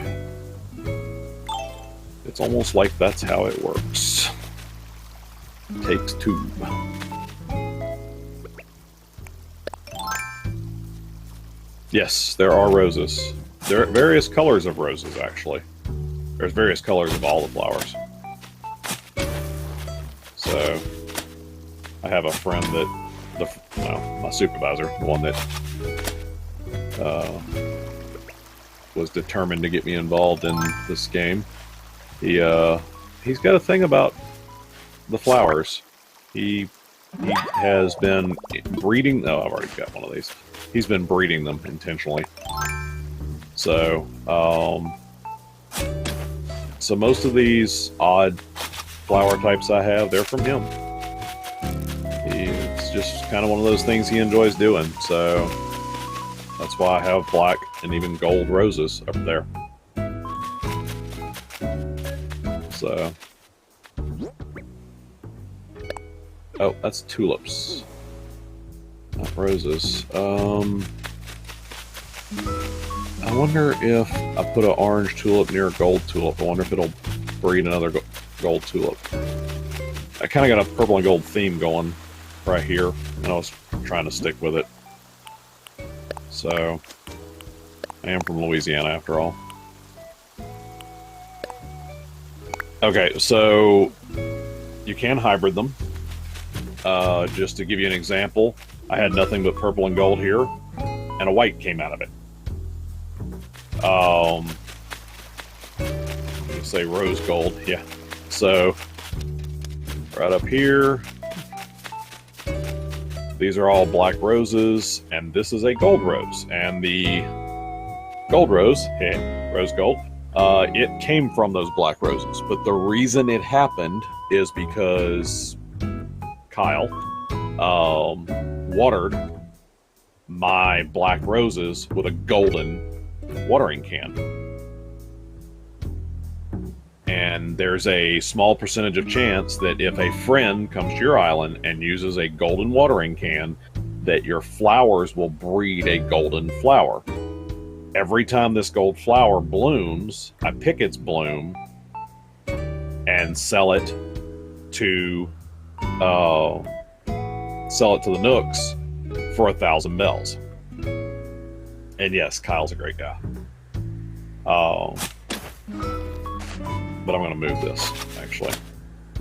It's almost like that's how it works. Takes two. Yes, there are roses. There are various colors of roses, actually. There's various colors of all the flowers. So, I have a friend that, my supervisor, the one that was determined to get me involved in this game. He's got a thing about the flowers. He has been breeding. Oh, I've already got one of these. He's been breeding them intentionally. So, so most of these odd flower types I have, they're from him. It's just kind of one of those things he enjoys doing. So that's why I have black and even gold roses up there. So, oh, that's tulips, not roses. I wonder if I put an orange tulip near a gold tulip. I wonder if it'll breed another gold tulip. I kind of got a purple and gold theme going right here, and I was trying to stick with it. So, I am from Louisiana after all. Okay, so you can hybrid them. Just to give you an example, I had nothing but purple and gold here, and a white came out of it. Let me say rose gold, yeah. So, right up here, these are all black roses, and this is a gold rose. And the gold rose, rose gold, It came from those black roses, but the reason it happened is because Kyle watered my black roses with a golden watering can. And there's a small percentage of chance that if a friend comes to your island and uses a golden watering can, that your flowers will breed a golden flower. Every time this gold flower blooms, I pick its bloom and sell it to the Nooks for 1,000 bells. And yes, Kyle's a great guy. But I'm going to move this, actually.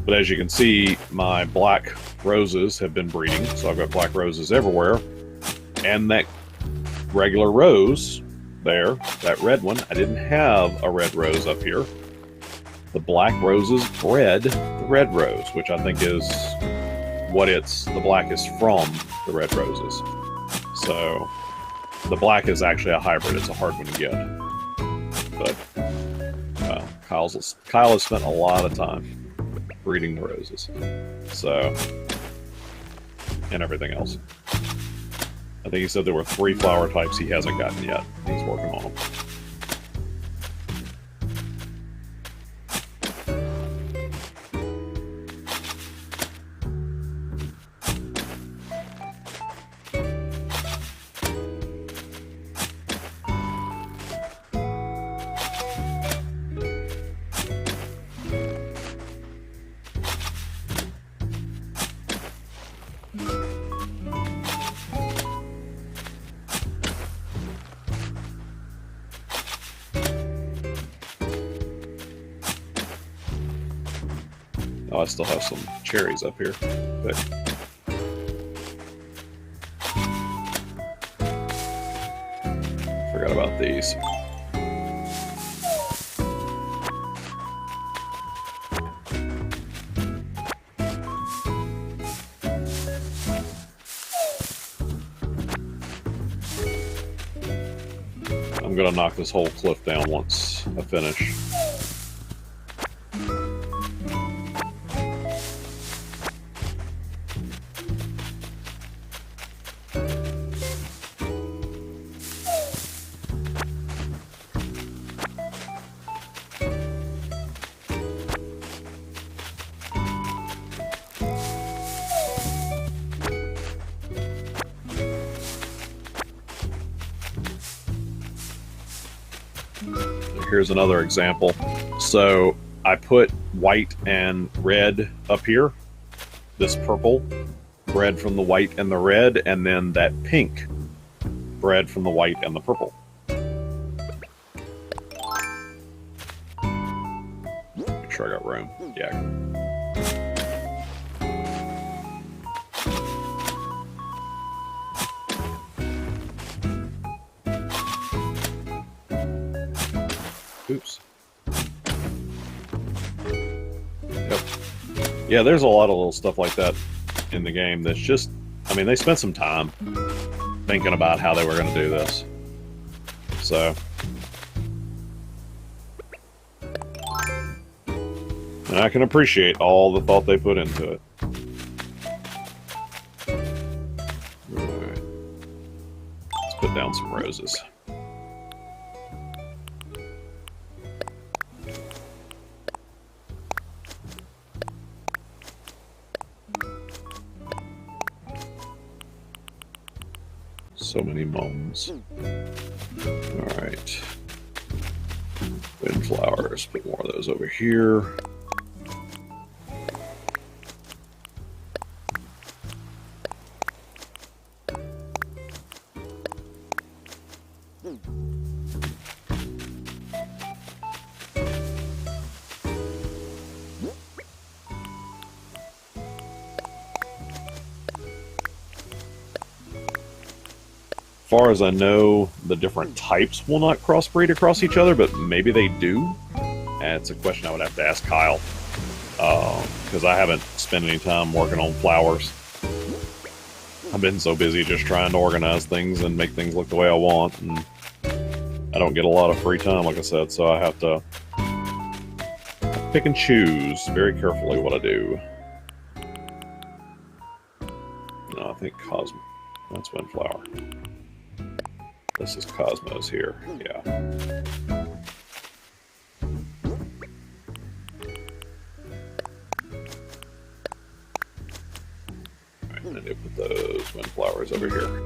But as you can see, my black roses have been breeding, so I've got black roses everywhere. And that regular rose there, that red one, I didn't have a red rose up here. The black roses bred the red rose, which I think is what the black is from the red roses. So the black is actually a hybrid. It's a hard one to get. But Kyle has spent a lot of time breeding the roses. So, and everything else. I think he said there were 3 flower types he hasn't gotten yet. He's working on them. Oh, I still have some cherries up here. But forgot about these. I'm gonna knock this whole cliff down once I finish. Here's another example. So I put white and red up here. This purple bred from the white and the red, and then that pink bred from the white and the purple. Make sure I got room. Yeah. Oops. Yep. Yeah, there's a lot of little stuff like that in the game that's just, I mean, they spent some time thinking about how they were going to do this. So. And I can appreciate all the thought they put into it. Alright. Let's put down some roses. So many moans. Alright. Windflowers. Put more of those over here. As far as I know, the different types will not crossbreed across each other, but maybe they do. And it's a question I would have to ask Kyle, because I haven't spent any time working on flowers. I've been so busy just trying to organize things and make things look the way I want. And I don't get a lot of free time, like I said, so I have to pick and choose very carefully what I do. No, I think Cosmo. That's Windflower. This is Cosmos here. Yeah. Alright, I need to put those Windflowers over here.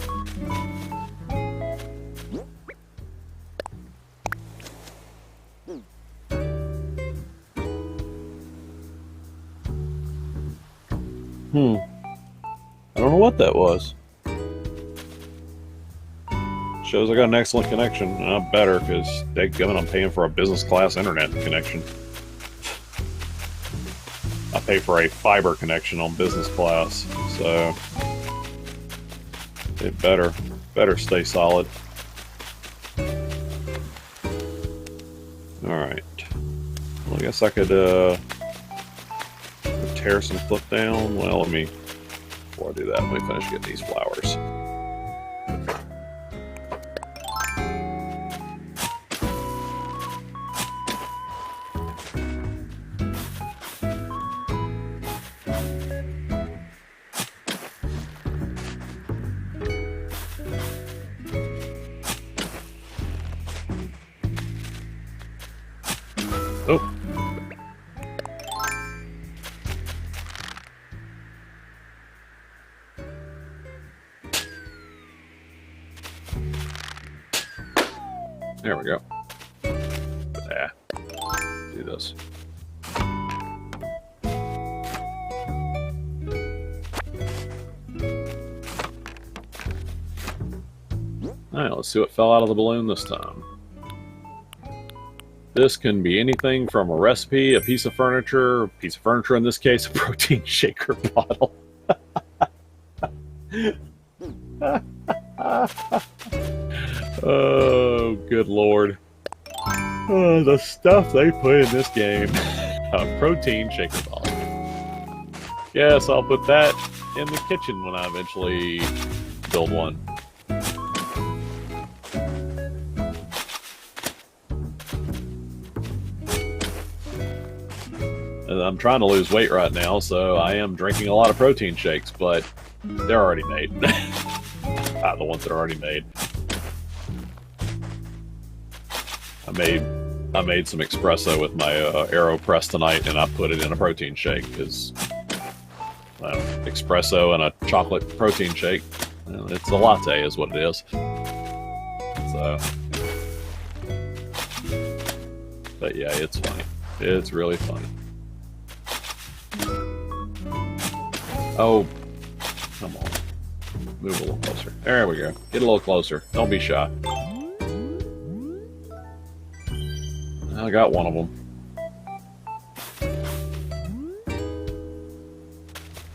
I don't know what that was. Shows I got an excellent connection, and I'm better because I'm paying for a business class internet connection. I pay for a fiber connection on business class, so it better stay solid. Alright. Well, I guess I could tear some clip down. Well, before I do that, let me finish getting these flowers. Oh. There we go. Yeah. Do this. Alright, let's see what fell out of the balloon this time. This can be anything from a recipe, a piece of furniture in this case, a protein shaker bottle. Oh, good lord. Oh, the stuff they put in this game. A protein shaker bottle. Yes, I'll put that in the kitchen when I eventually build one. I'm trying to lose weight right now, so I am drinking a lot of protein shakes, but they're already made. The ones that are already made. I made some espresso with my AeroPress tonight, and I put it in a protein shake because espresso and a chocolate protein shake, it's a latte, is what it is. So, but yeah, it's funny. It's really funny. Oh, come on. Move a little closer. There we go. Get a little closer. Don't be shy. I got one of them.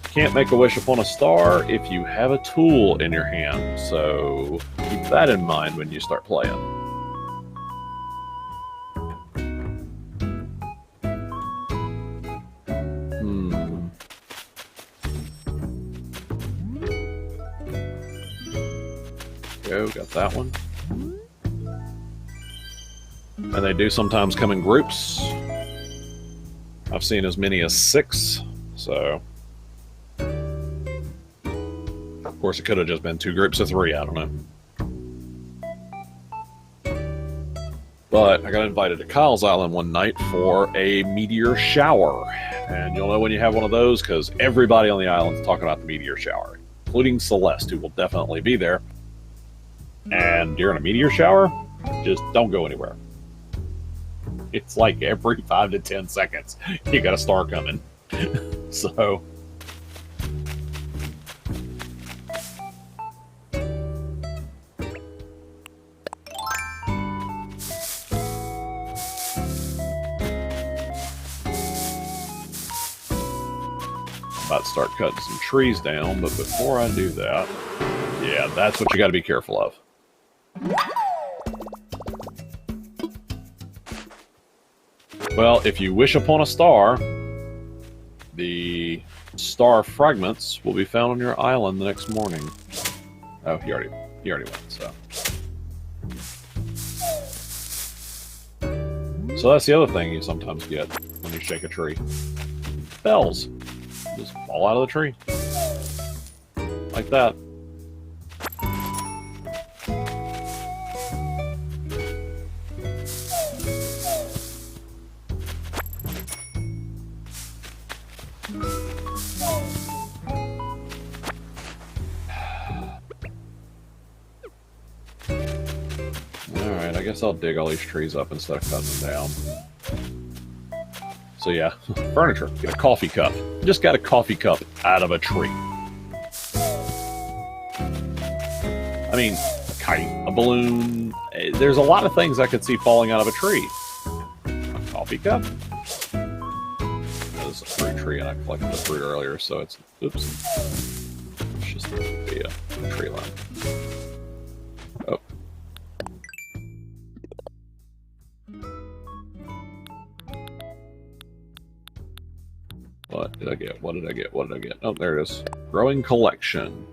Can't make a wish upon a star if you have a tool in your hand, so keep that in mind when you start playing. Go, got that one. And they do sometimes come in groups. I've seen as many as 6, so... Of course, it could have just been 2 groups of 3, I don't know. But I got invited to Kyle's Island one night for a meteor shower. And you'll know when you have one of those, because everybody on the island is talking about the meteor shower, including Celeste, who will definitely be there. And during a meteor shower, just don't go anywhere. It's like every 5 to 10 seconds, you got a star coming. So... about to start cutting some trees down, but before I do that, yeah, that's what you got to be careful of. Well, if you wish upon a star, the star fragments will be found on your island the next morning. Oh, he already went, so. So that's the other thing you sometimes get when you shake a tree. Bells. Just fall out of the tree. Like that. Alright, I guess I'll dig all these trees up instead of cutting them down. So yeah, furniture. Get a coffee cup. Just got a coffee cup out of a tree. I mean, a kite, a balloon. There's a lot of things I could see falling out of a tree. A coffee cup? This is a fruit tree, and I collected the fruit earlier, so it's... Oops. It's just the tree line. Oh. What did I get? What did I get? What did I get? Oh, there it is. Growing collection.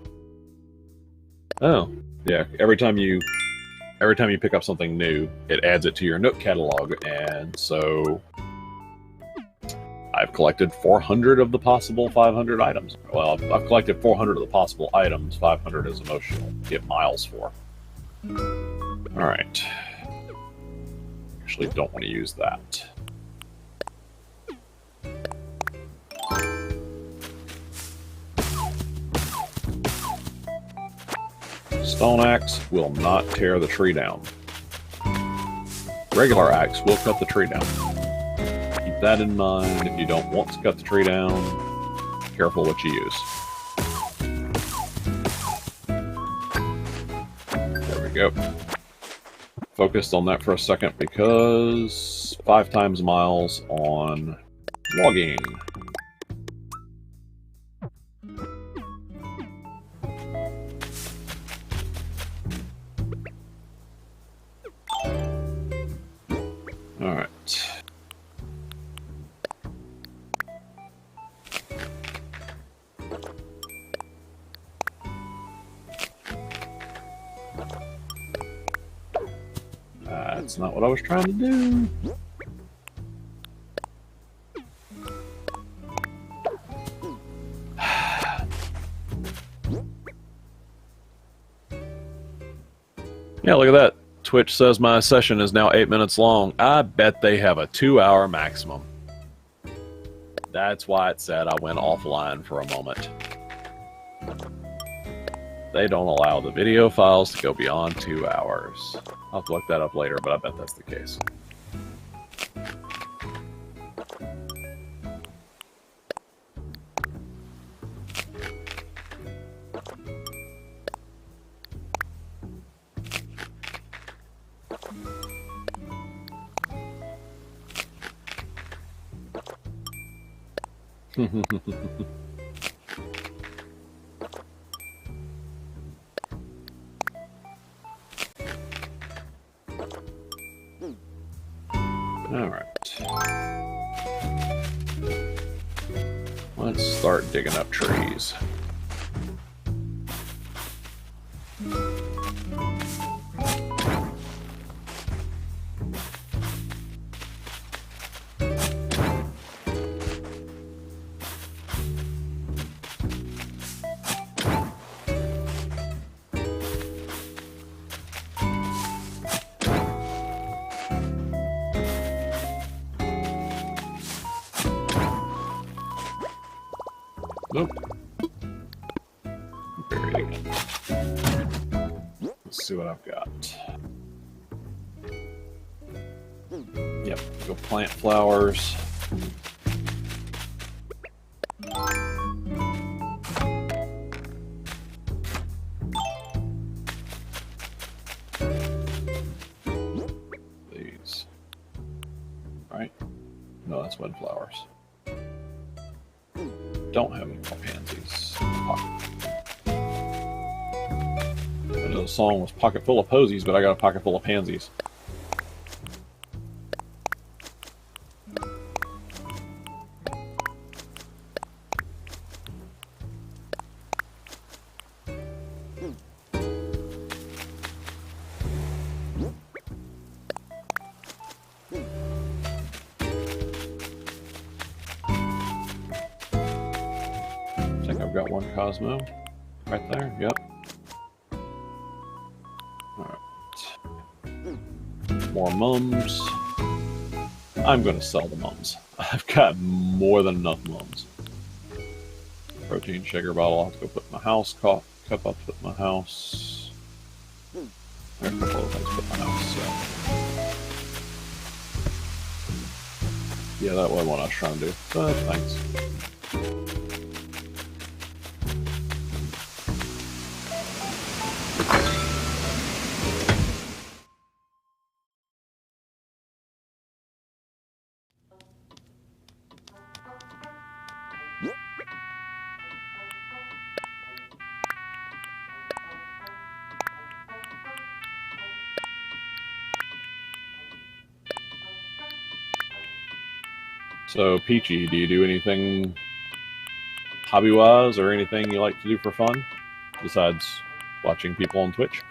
Oh, yeah. Every time you pick up something new, it adds it to your Nook catalog, and so I've collected 400 of the possible 500 items. Well, I've collected 400 of the possible items. 500 is emotional. Get miles for. All right. Actually, don't want to use that. Stone axe will not tear the tree down. Regular axe will cut the tree down. Keep that in mind. If you don't want to cut the tree down, careful what you use. There we go. Focused on that for a second because 5 times miles on logging. Alright. That's not what I was trying to do. Yeah, look at that. Twitch says my session is now 8 minutes long. I bet they have a 2-hour maximum. That's why it said I went offline for a moment. They don't allow the video files to go beyond 2 hours. I'll have to look that up later, but I bet that's the case. Alright. Let's start digging up trees. Nope. Buried again. Let's see what I've got. Yep, go plant flowers. These. Right? No, that's windflowers. Don't have any more pansies. I know the song was pocket full of posies, but I got a pocket full of pansies. I've got one Cosmo right there. Yep. Alright. More mums. I'm going to sell the mums. I've got more than enough mums. Protein shaker bottle. I'll have to go put in my house. Cup up to put in my house. There are a couple of things to put in my house. So. Yeah, that wasn't what I was trying to do. But thanks. So, Peachy, do you do anything hobby-wise or anything you like to do for fun besides watching people on Twitch?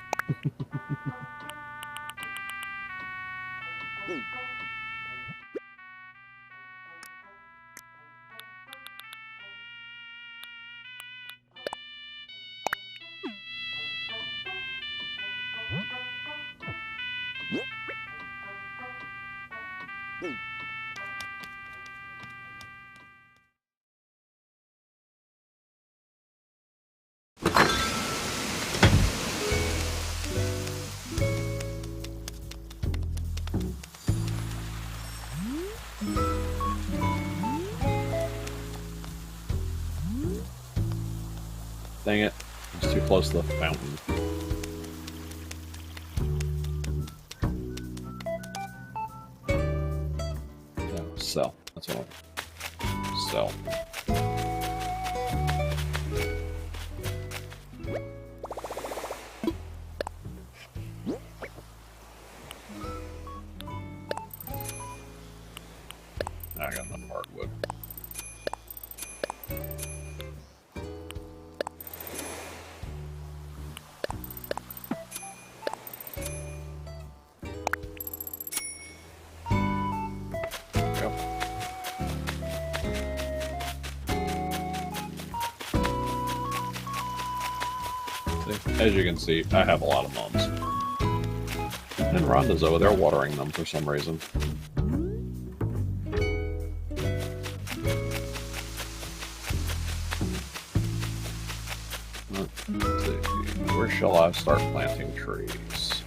Dang it. It's too close to the fountain. No, sell. That's what I want. Sell. I got enough hardwood. As you can see, I have a lot of mums. And Rhonda's over there watering them for some reason. Let's see. Where shall I start planting trees?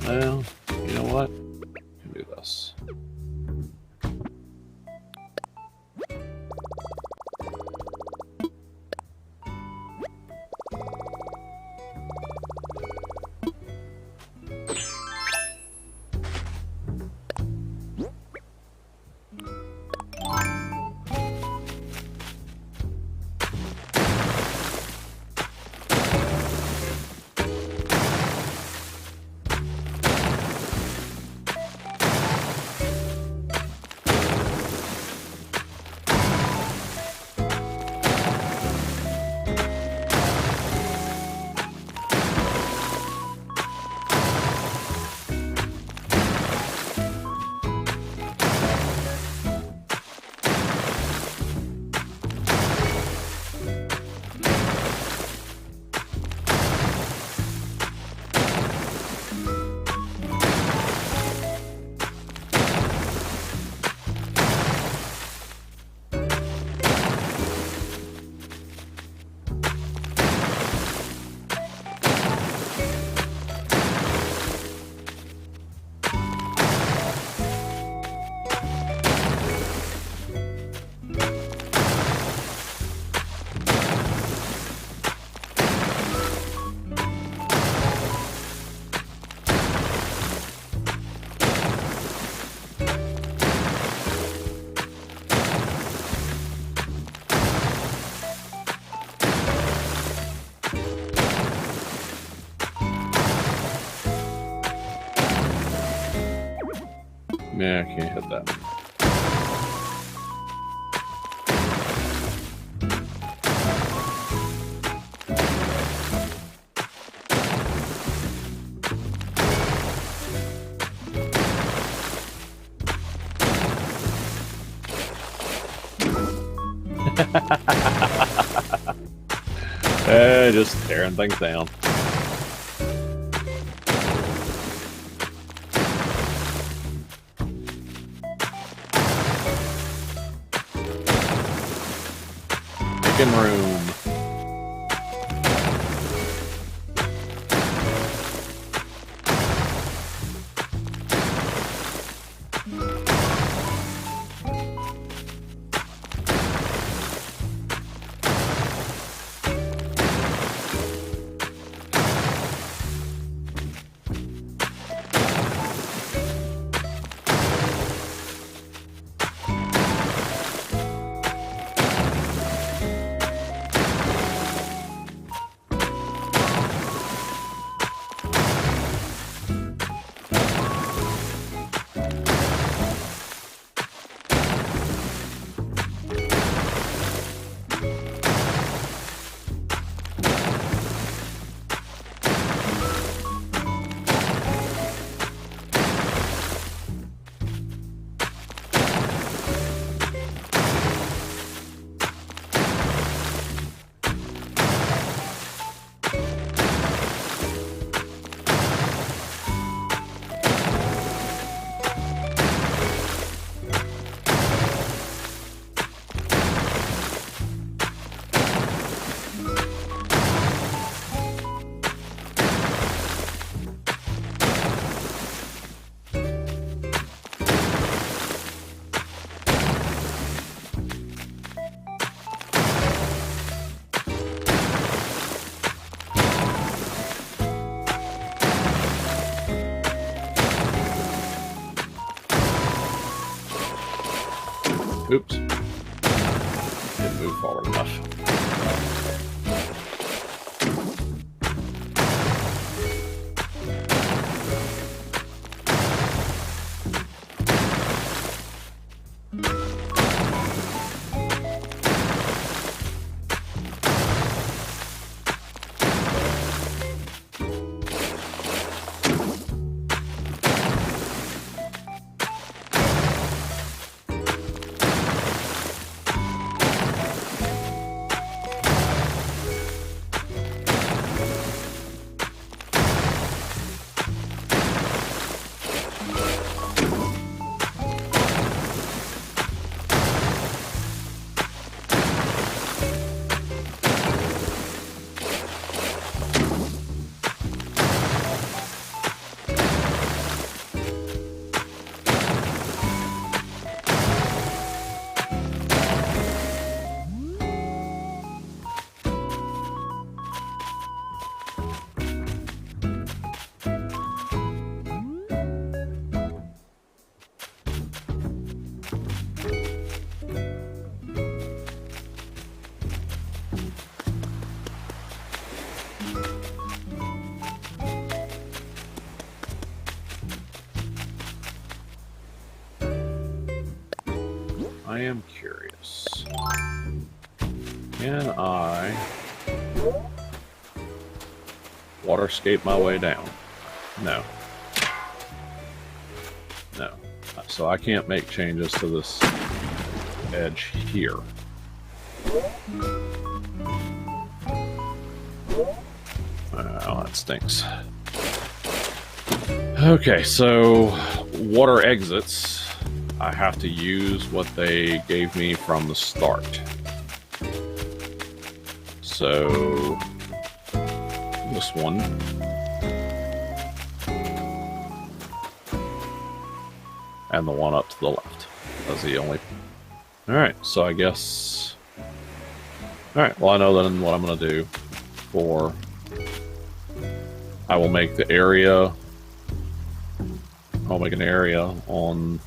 Well, you know what? I can do this. Yeah, I can't hit that. just tearing things down. Making room. Oops. Didn't move forward enough. I am curious. Can I waterscape my way down? No. No. So I can't make changes to this edge here. Oh, that stinks. Okay, so water exits. I have to use what they gave me from the start. So this one. And the one up to the left. That's the only... Alright, so I guess... Alright, well I know then what I'm going to do for... I will make the area... I'll make an area on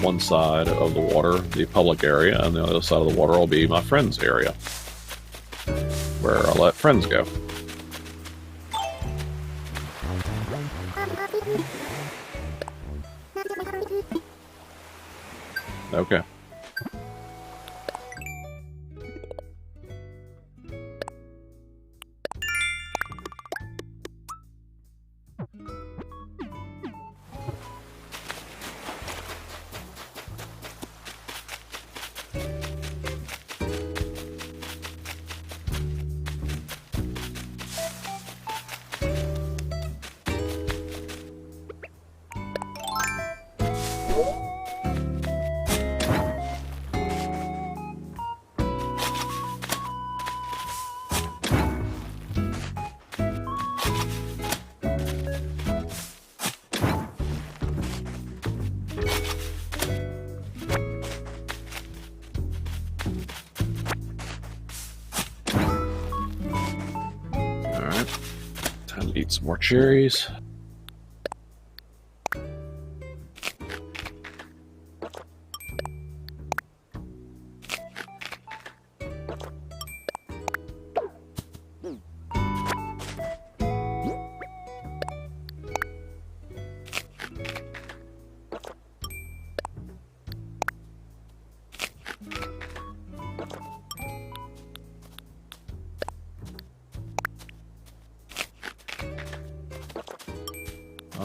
one side of the water, the public area, and the other side of the water will be my friend's area, where I'll let friends go. Okay. some more cherries.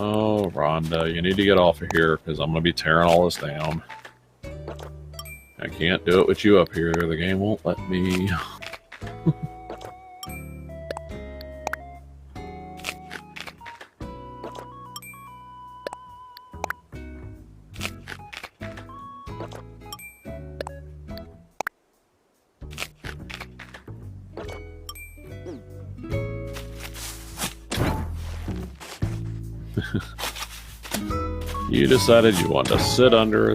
Oh, Rhonda, you need to get off of here because I'm going to be tearing all this down. I can't do it with you up here. The game won't let me. You decided you want to sit under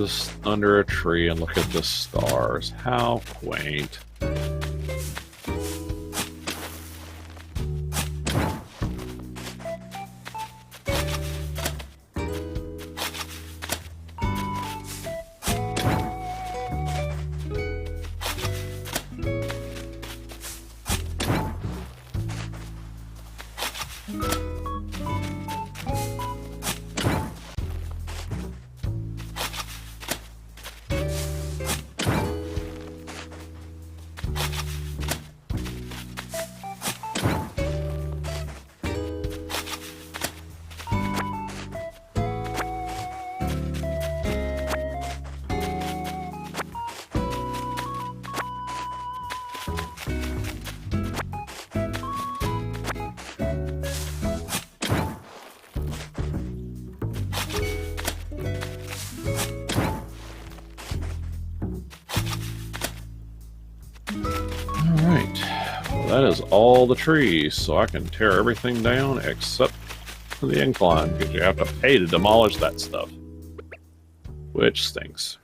a tree and look at the stars. How quaint. That is all the trees, so I can tear everything down except for the incline, because you have to pay to demolish that stuff. Which stinks.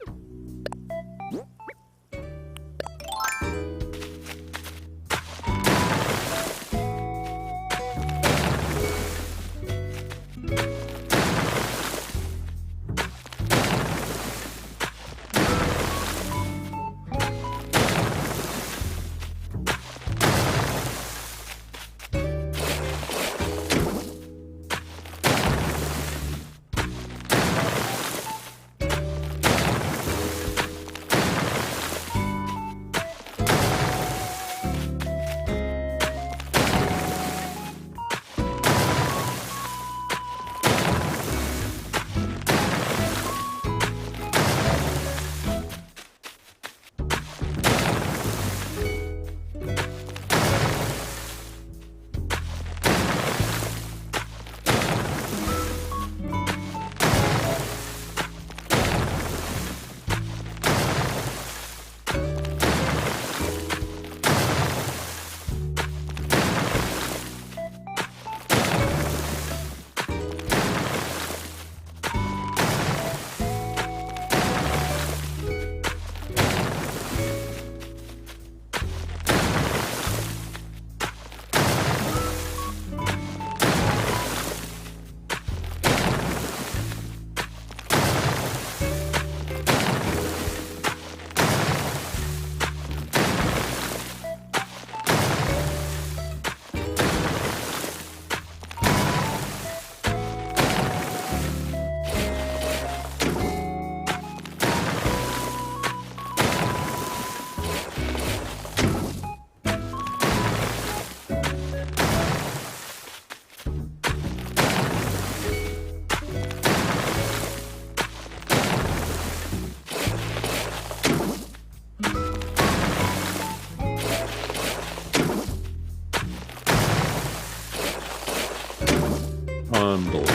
Unbelievable.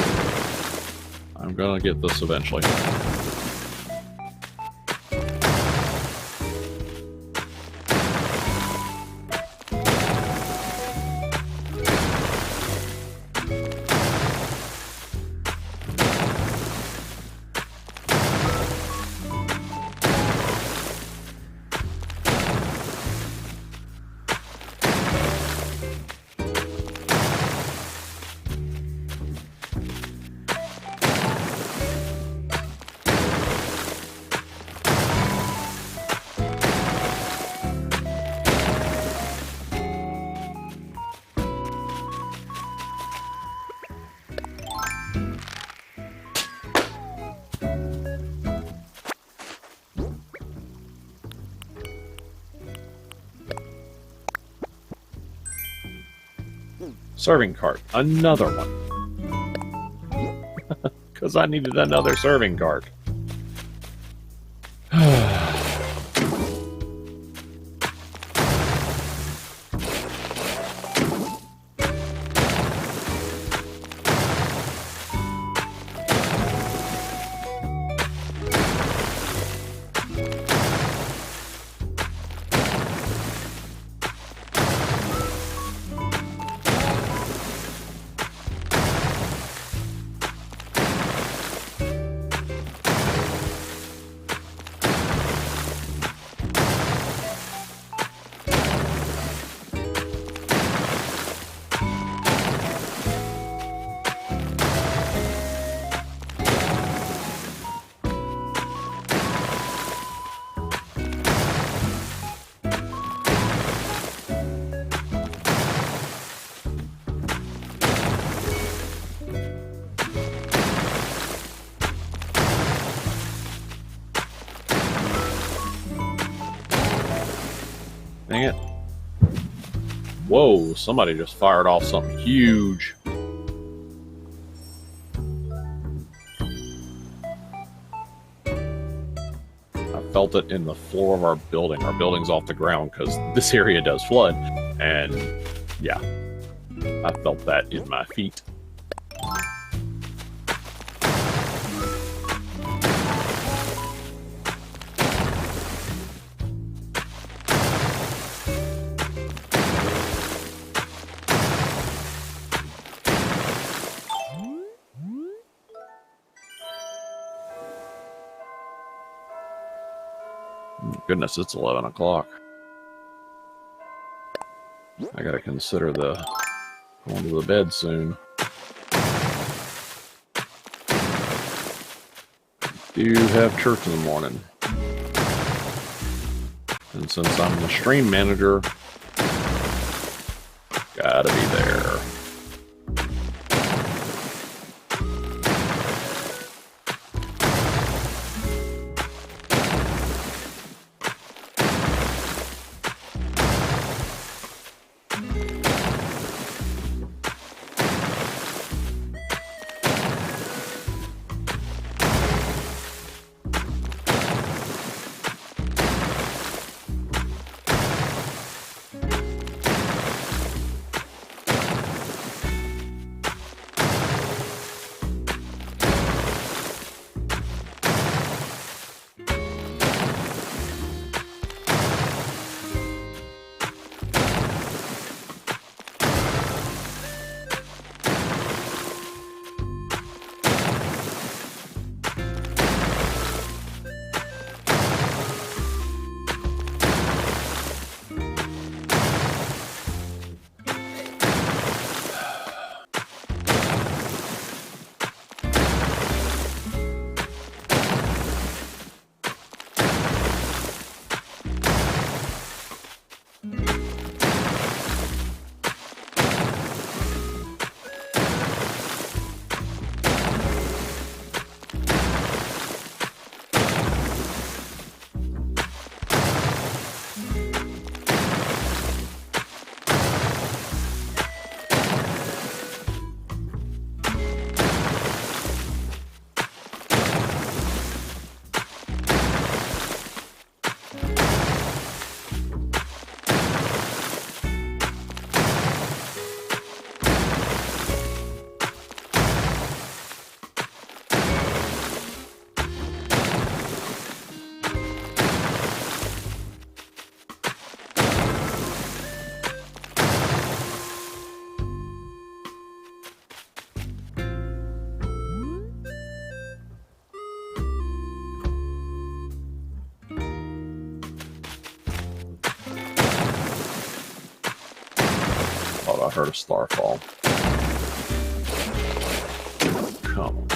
I'm gonna get this eventually. Serving cart. Another one. Because I needed another serving cart. Dang it. Whoa, somebody just fired off something huge. I felt it in the floor of our building. Our building's off the ground because this area does flood. And yeah, I felt that in my feet. Goodness, it's 11 o'clock. I gotta consider going to the bed soon. Do have church in the morning. And since I'm the stream manager, gotta be there. I heard a star fall. Come on.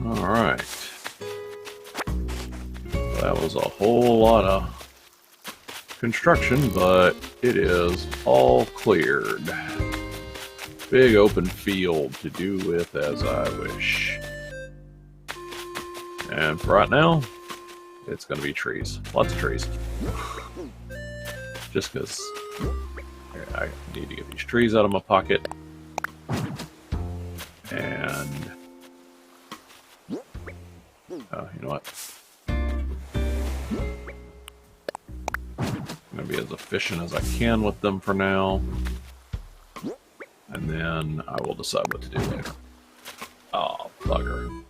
Alright. That was a whole lot of construction, but it is all cleared. Big open field to do with as I wish. And for right now, it's going to be trees. Lots of trees. Just because I need to get these trees out of my pocket. And you know what? I'm going to be as efficient as I can with them for now. And then I will decide what to do later. Oh, bugger.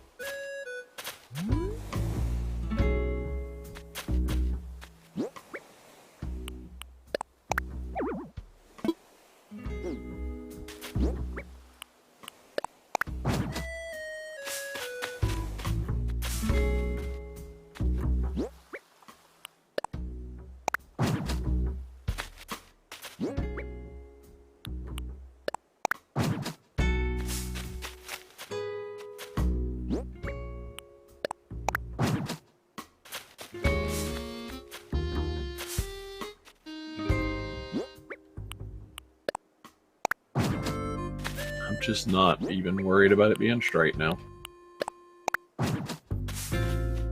I'm just not even worried about it being straight now.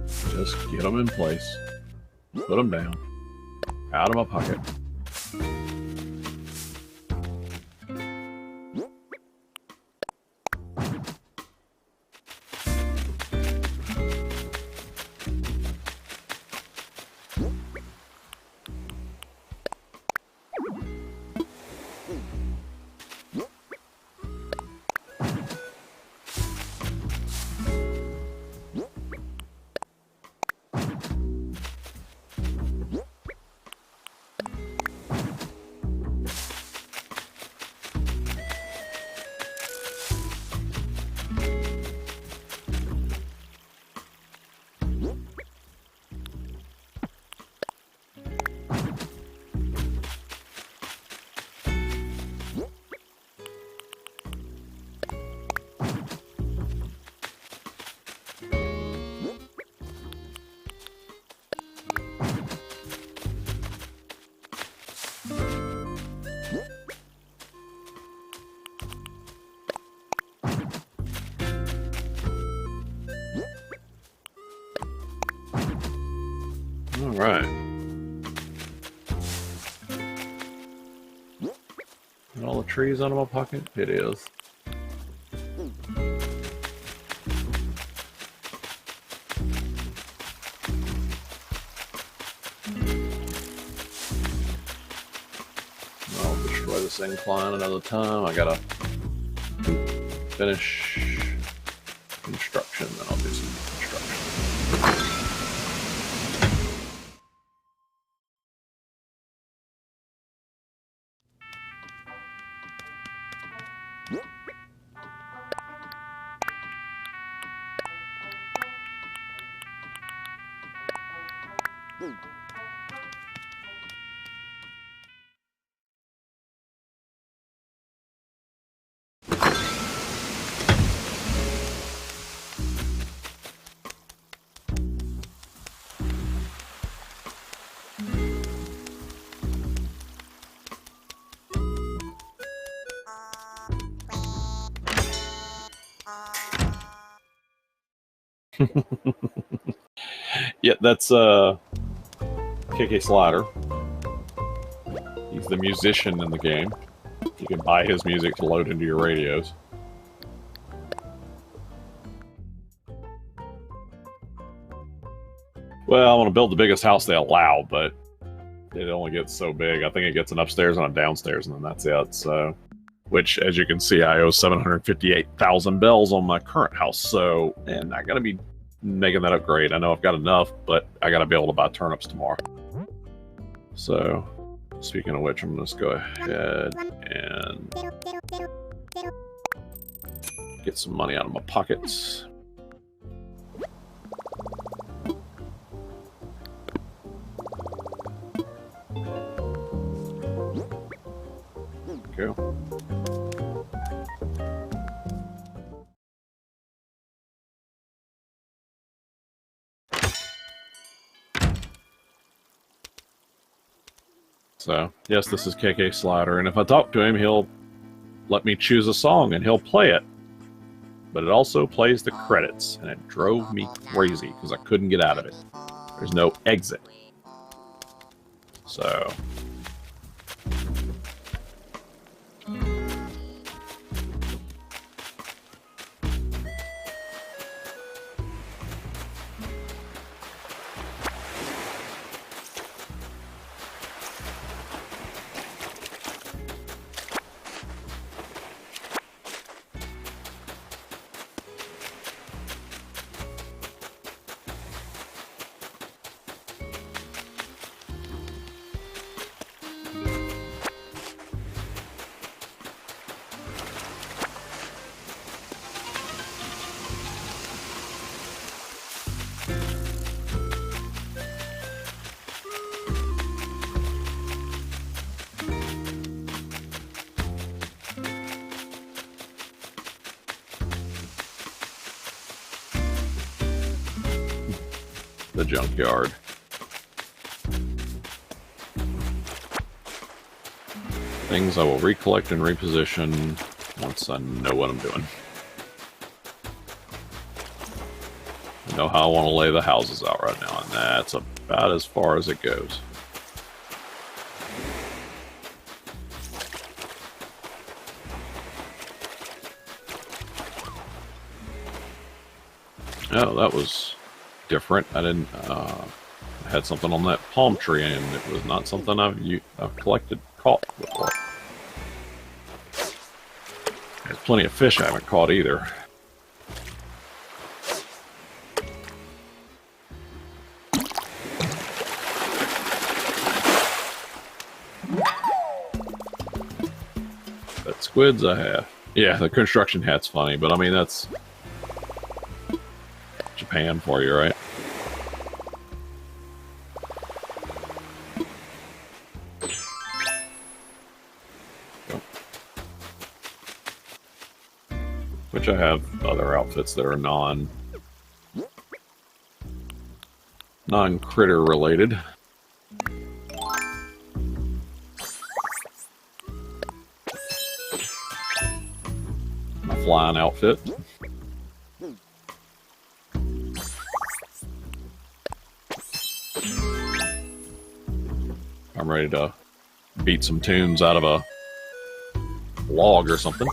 Just get them in place. Put them down. Out of my pocket. Alright. And all the trees out of my pocket? It is. I'll destroy this incline another time. I gotta finish construction, then I'll do some construction. Yeah, that's KK Slider. He's the musician in the game. You can buy his music to load into your radios. Well, I want to build the biggest house they allow, but it only gets so big. I think it gets an upstairs and a downstairs, and then that's it. So, which, as you can see, I owe 758,000 bells on my current house. So, and I gotta be making that upgrade. I know I've got enough, but I gotta be able to buy turnips tomorrow. So, speaking of which, I'm gonna just go ahead and get some money out of my pockets. Go. So, yes, this is KK Slider, and if I talk to him, he'll let me choose a song and he'll play it. But it also plays the credits, and it drove me crazy because I couldn't get out of it. There's no exit. So... the junkyard. Things I will recollect and reposition once I know what I'm doing. I know how I want to lay the houses out right now, and that's about as far as it goes. Oh, that was different. I didn't. I had something on that palm tree, and it was not something I've caught before. There's plenty of fish I haven't caught either. But squids I have. Yeah, the construction hat's funny, but I mean that's Japan for you, right? Which I have other outfits that are non-critter related. My flying outfit. I'm ready to beat some tunes out of a log or something.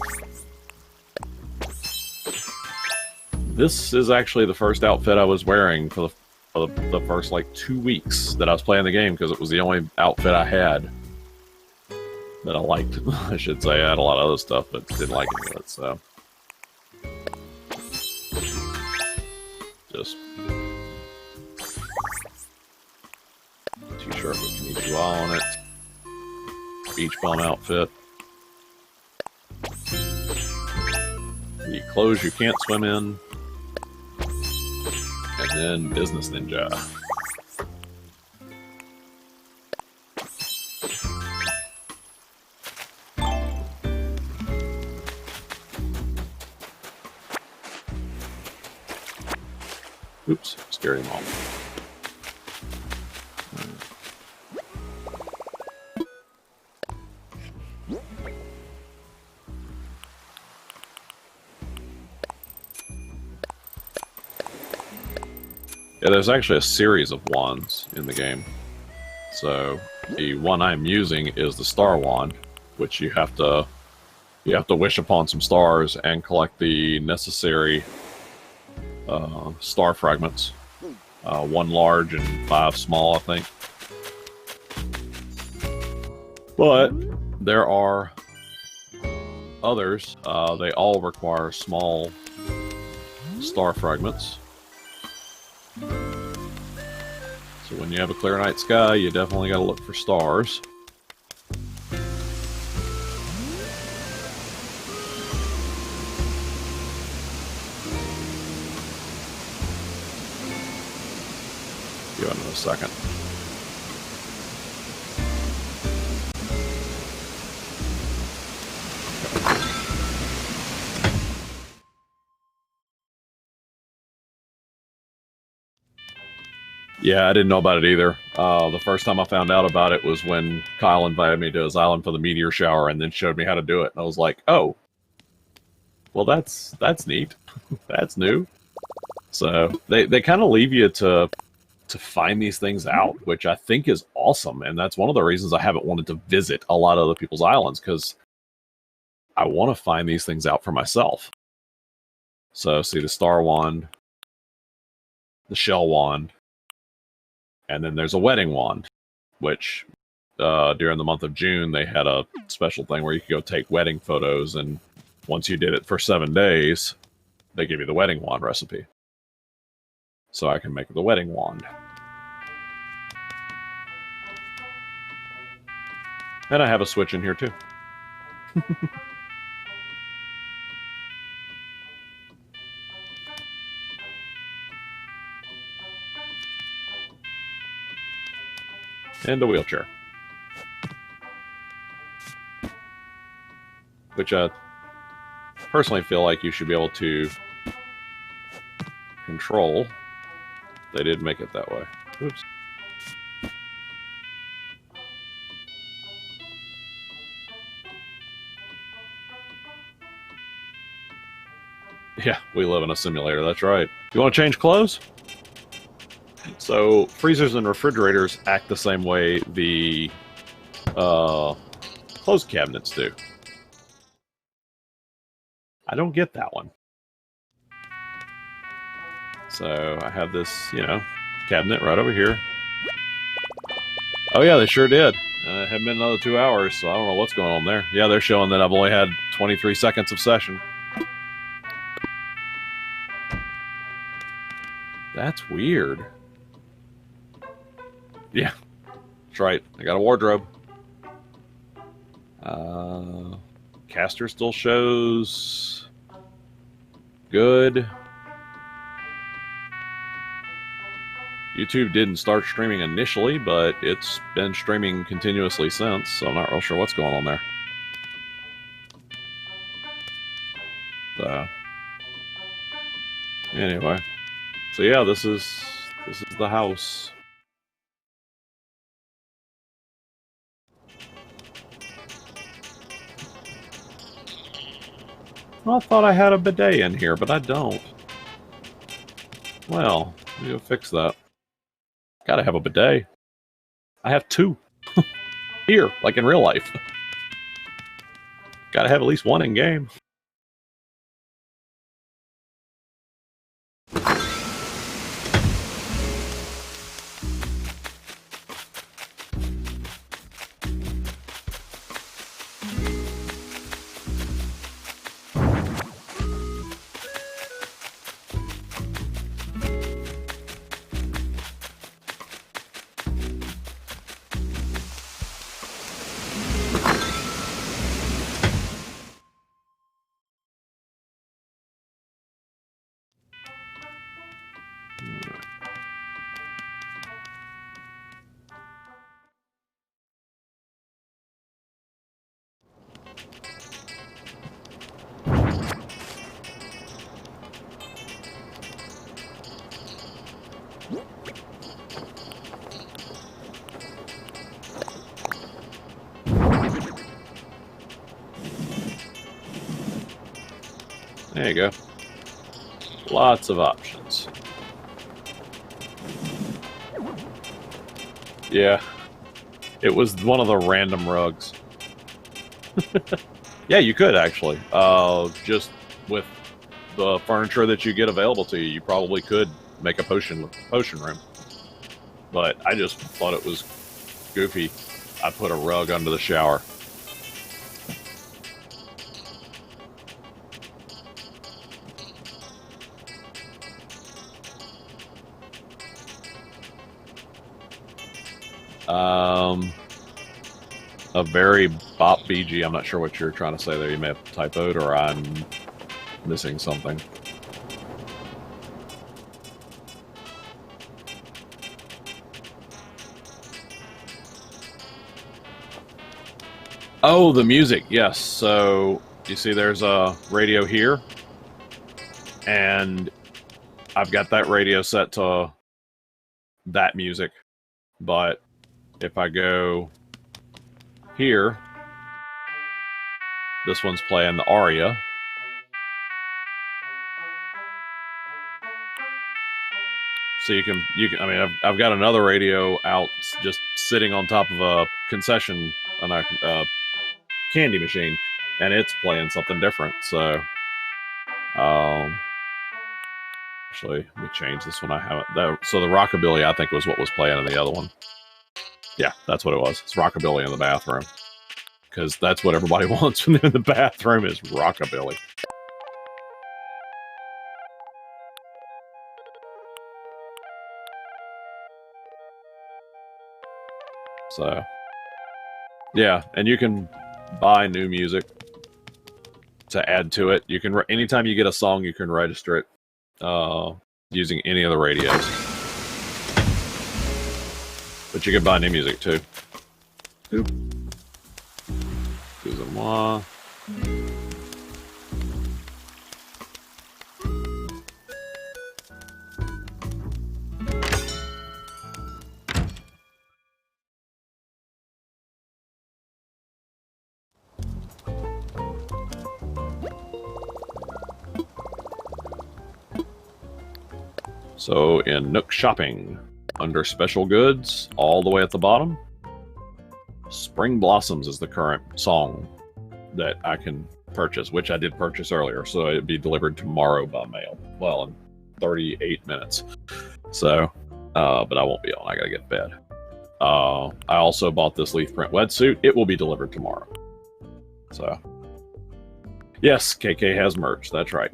This is actually the first outfit I was wearing for the first like 2 weeks that I was playing the game, because it was the only outfit I had that I liked. I should say I had a lot of other stuff, but didn't like any of it. So just t-shirt with Konnichiwa on it, beach bum outfit, the clothes you can't swim in, and then Business Ninja. Oops, scared him off. Yeah, there's actually a series of wands in the game. So the one I'm using is the Star Wand, which you have to wish upon some stars and collect the necessary star fragments. 1 large and 5 small, I think. But there are others. They all require small star fragments. So when you have a clear night sky, you definitely got to look for stars. Give it a second. Yeah, I didn't know about it either. The first time I found out about it was when Kyle invited me to his island for the meteor shower and then showed me how to do it. And I was like, oh, well, that's neat. That's new. So they kind of leave you to find these things out, which I think is awesome. And that's one of the reasons I haven't wanted to visit a lot of other people's islands, because I want to find these things out for myself. So see the Star Wand, the Shell Wand, and then there's a Wedding Wand, which during the month of June, they had a special thing where you could go take wedding photos, and once you did it for 7 days, they give you the Wedding Wand recipe. So I can make the Wedding Wand. And I have a switch in here too. And a wheelchair. Which I personally feel like you should be able to control. They did make it that way. Oops. Yeah, we live in a simulator, that's right. You want to change clothes? So, freezers and refrigerators act the same way the clothes cabinets do. I don't get that one. So, I have this, cabinet right over here. Oh yeah, they sure did. It hadn't been another 2 hours, so I don't know what's going on there. Yeah, they're showing that I've only had 23 seconds of session. That's weird. Yeah, that's right. I got a wardrobe. Caster still shows good. YouTube didn't start streaming initially, but it's been streaming continuously since, so I'm not real sure what's going on there. So, anyway, so yeah, this is the house. Well, I thought I had a bidet in here, but I don't. Well, we gotta fix that. Gotta have a bidet. I have 2. Here, like in real life. Gotta have at least 1 in game. There you go. Lots of options. Yeah. It was one of the random rugs. Yeah, you could actually. Just with the furniture that you get available to you, you probably could make a potion room. But I just thought it was goofy. I put a rug under the shower. A very bop BG. I'm not sure what you're trying to say there. You may have typoed, or I'm missing something. Oh, the music. Yes. So you see, there's a radio here, and I've got that radio set to that music. But if I go here, this one's playing the aria. So you can. I mean, I've got another radio out, just sitting on top of a concession on a candy machine, and it's playing something different. So, actually, let me change this one. I haven't. So the rockabilly, I think, was what was playing in the other one. Yeah, that's what it was. It's rockabilly in the bathroom, because that's what everybody wants when they're in the bathroom, is rockabilly. So, yeah, and you can buy new music to add to it. You can, anytime you get a song, you can register it using any of the radios. But you can buy new music too. Oop. Excusez-moi. So in Nook Shopping, under Special Goods, all the way at the bottom, Spring Blossoms is the current song that I can purchase, which I did purchase earlier, so it'd be delivered tomorrow by mail. Well, in 38 minutes. So, but I won't be on. I gotta get fed. I also bought this leaf print wetsuit. It will be delivered tomorrow. So, yes, KK has merch. That's right.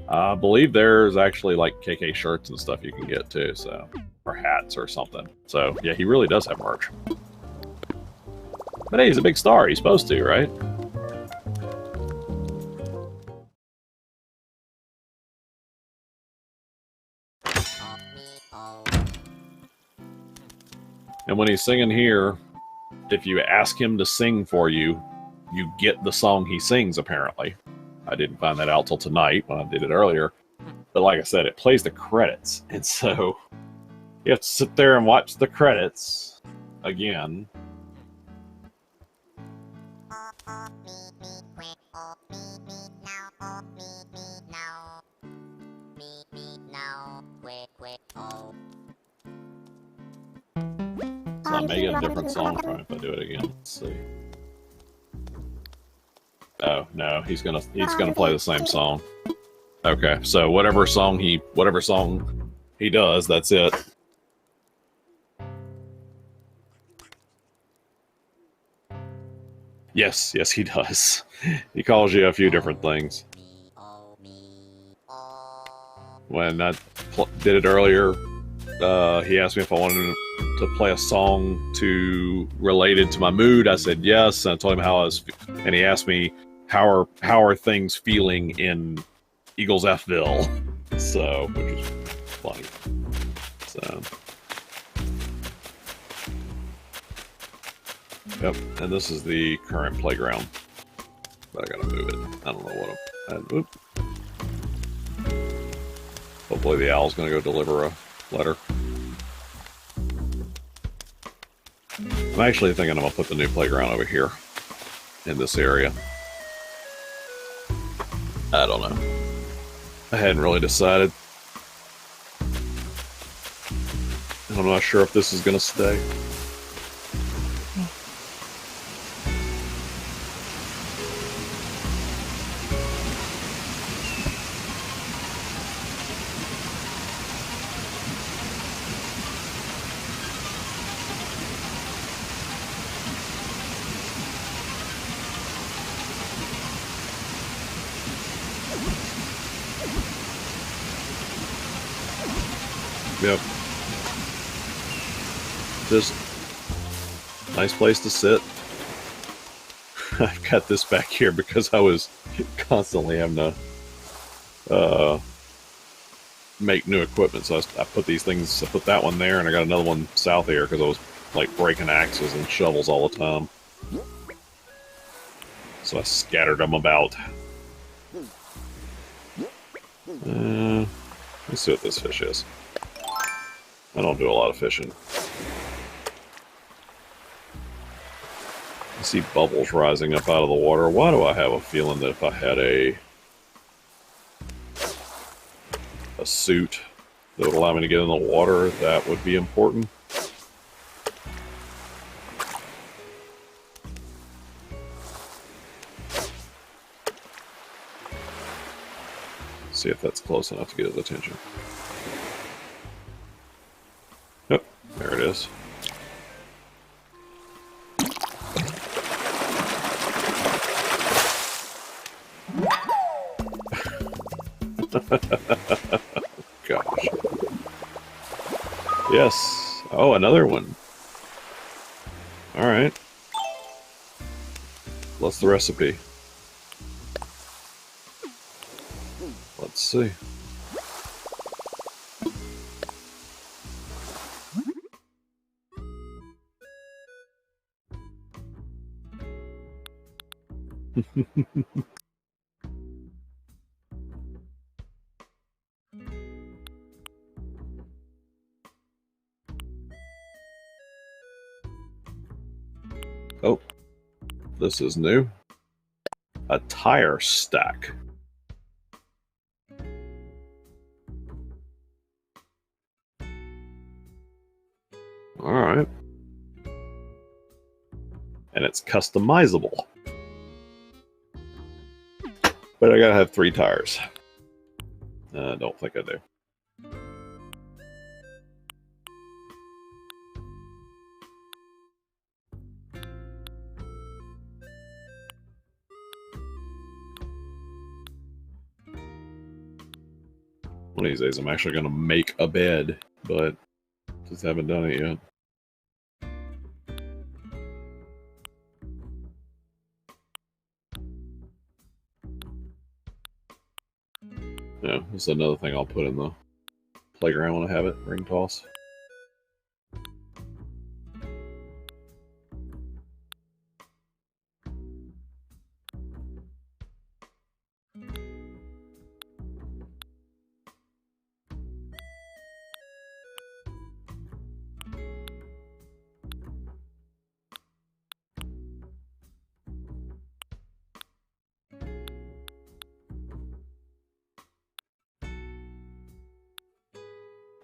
I believe there's actually like KK shirts and stuff you can get too, so, or hats or something. So yeah, he really does have merch. But hey, he's a big star. He's supposed to, right? And when he's singing here, if you ask him to sing for you, you get the song he sings, apparently. I didn't find that out till tonight when I did it earlier. But like I said, it plays the credits. And so you have to sit there and watch the credits again. So I may get a different song from it if I do it again. Let's see. Oh no, he's gonna play the same song. Okay, so whatever song he does, that's it. Yes, he does. He calls you a few different things. When I did it earlier, he asked me if I wanted to play a song related to my mood. I said yes, and I told him how I was, and he asked me how are things feeling in Eagles Fville, so, which was funny. So, yep, and this is the current playground. But I gotta move it. I don't know what I'm. Hopefully the owl's gonna go deliver a letter. I'm actually thinking I'm gonna put the new playground over here in this area. I don't know. I hadn't really decided. And I'm not sure if this is going to stay. Yep. Just nice place to sit. I've got this back here because I was constantly having to make new equipment. So I put these things, I put that one there, and I got another one south here because I was like breaking axes and shovels all the time. So I scattered them about. Let's see what this fish is. I don't do a lot of fishing. I see bubbles rising up out of the water. Why do I have a feeling that if I had a suit that would allow me to get in the water, that would be important? See if that's close enough to get his attention. Yep, there it is. Gosh. Yes. Oh, another one. Alright. What's the recipe? Let's see. Oh, this is new. A tire stack. Alright. And it's customizable. But I gotta have 3 tires. I don't think I do. One of these days I'm actually going to make a bed, but just haven't done it yet. Yeah, this is another thing I'll put in the playground when I have it, ring toss.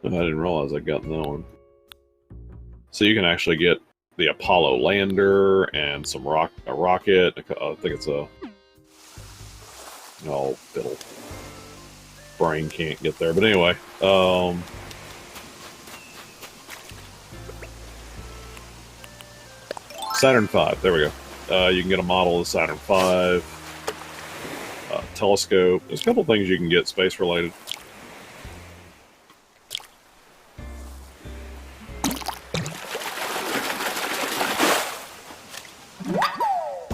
I didn't realize I'd gotten that one. So you can actually get the Apollo lander and some a rocket. I think it's a... Oh, fiddle. Brain can't get there. But anyway, Saturn V. There we go. You can get a model of the Saturn V. Telescope. There's a couple things you can get space related.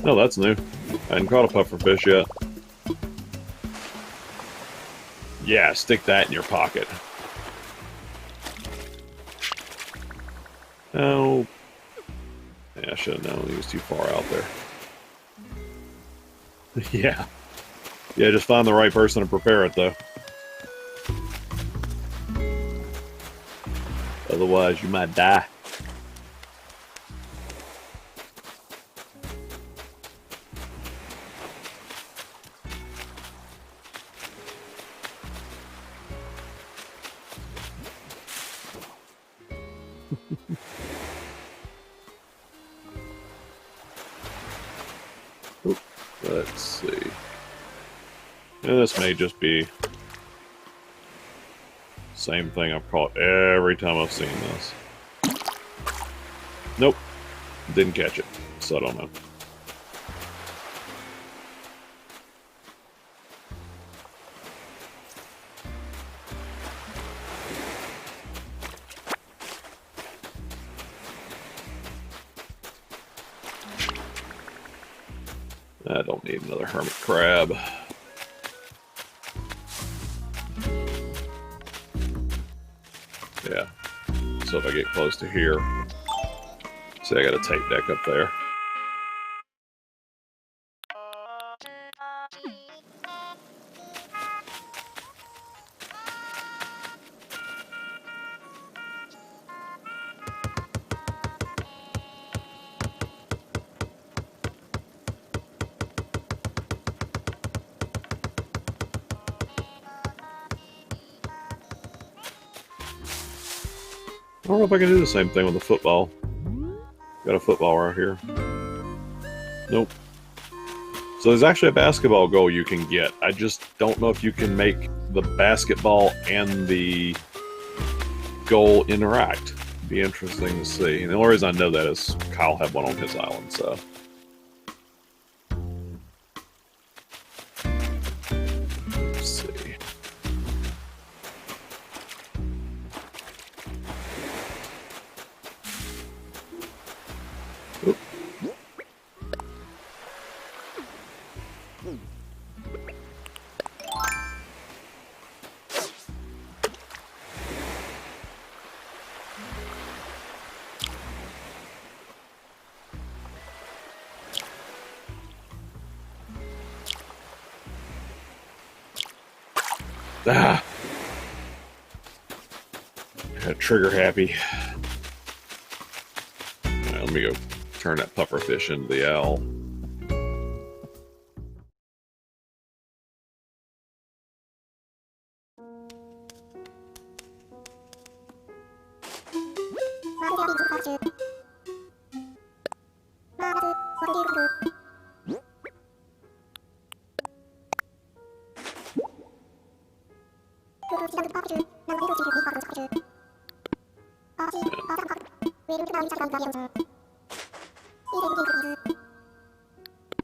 No, that's new. I hadn't caught a pufferfish yet. Yeah, stick that in your pocket. Oh. Yeah, I should have known he was too far out there. Yeah. Yeah, just find the right person to prepare it, though. Otherwise, you might die. Oop, let's see. And this may just be same thing I've caught every time I've seen this. Nope, didn't catch it, so I don't know. I don't need another hermit crab. Yeah. So if I get close to here, see, I got a tape deck up there. I don't know if I can do the same thing with the football. Got a football right here. Nope. So there's actually a basketball goal you can get. I just don't know if you can make the basketball and the goal interact. Be interesting to see. And the only reason I know that is Kyle had one on his island, so. Let's see. Oop. Ah! Got trigger happy. Right, let me go turn that puffer fish into the owl.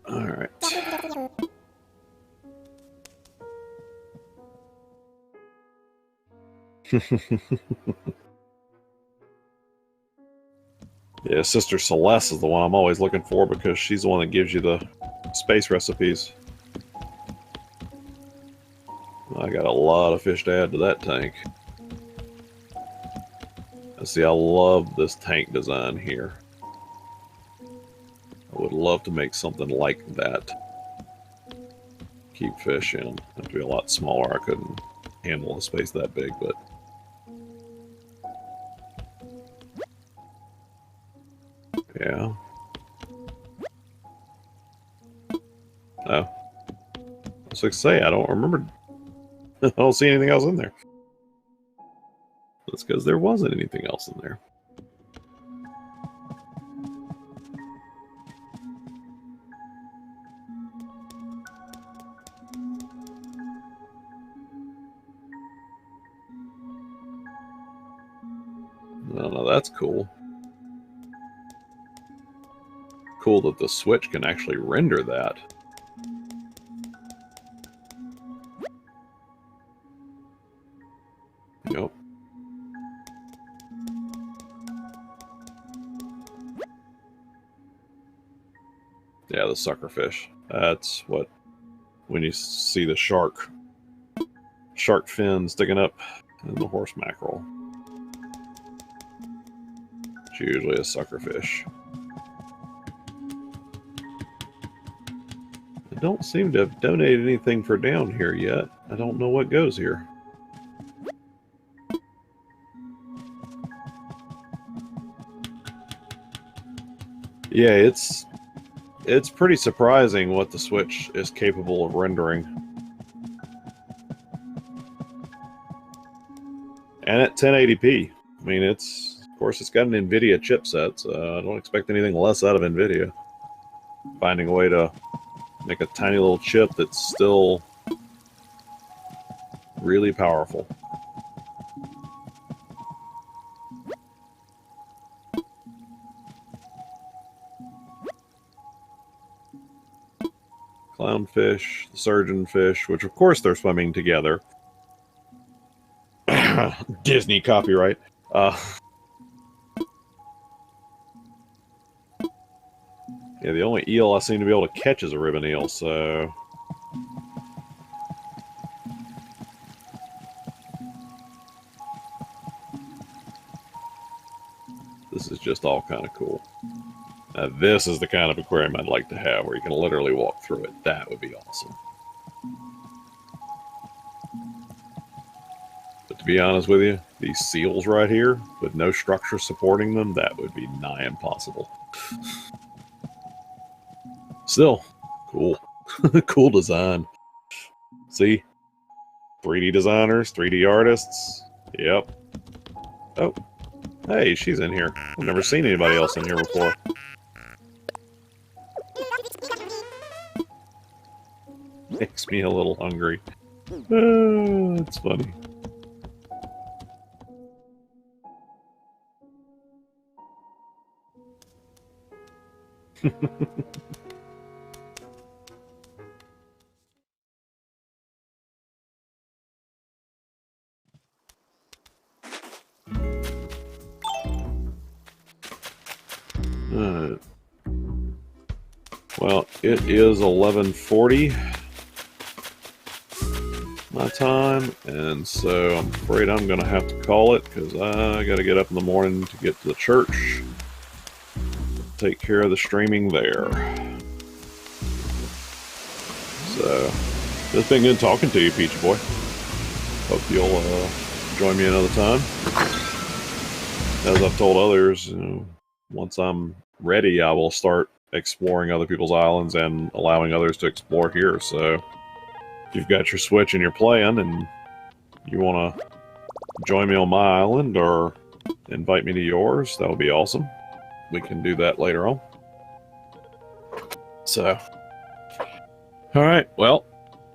Alright. Yeah, Sister Celeste is the one I'm always looking for because she's the one that gives you the space recipes. I got a lot of fish to add to that tank. See, I love this tank design here. I would love to make something like that. Keep fish in. Have to be a lot smaller. I couldn't handle a space that big, but yeah. Oh. I was like, say, I don't remember. I don't see anything else in there. That's because there wasn't anything else in there. No, that's cool. Cool that the Switch can actually render that. Yep. Yeah, the suckerfish. That's what, when you see the shark fin sticking up in the horse mackerel. It's usually a suckerfish. I don't seem to have donated anything for down here yet. I don't know what goes here. Yeah, it's pretty surprising what the Switch is capable of rendering. And at 1080p. I mean, it's course, it's got an NVIDIA chipset, so I don't expect anything less out of NVIDIA. Finding a way to make a tiny little chip that's still really powerful. Clownfish, the surgeonfish, which of course they're swimming together. Disney copyright. Yeah, the only eel I seem to be able to catch is a ribbon eel, so... This is just all kind of cool. Now, this is the kind of aquarium I'd like to have, where you can literally walk through it. That would be awesome. But to be honest with you, these seals right here, with no structure supporting them, that would be nigh impossible. Still, cool. Cool design. See? 3D designers, 3D artists. Yep. Oh. Hey, she's in here. I've never seen anybody else in here before. Makes me a little hungry. It's funny. Well, it is 11:40 my time, and so I'm afraid I'm going to have to call it, because I got to get up in the morning to get to the church, take care of the streaming there. So, it's been good talking to you, Peachy Boy. Hope you'll join me another time. As I've told others, you know, once I'm ready, I will start exploring other people's islands and allowing others to explore here. So if you've got your Switch and you're playing and you want to join me on my island or invite me to yours, that would be awesome. We can do that later on. So, all right, well,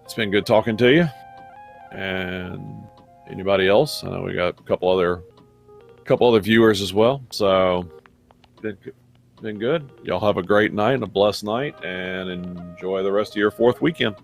it's been good talking to you. And anybody else? I know we got a couple other viewers as well. So been good. Y'all have a great night and a blessed night, and enjoy the rest of your 4th weekend.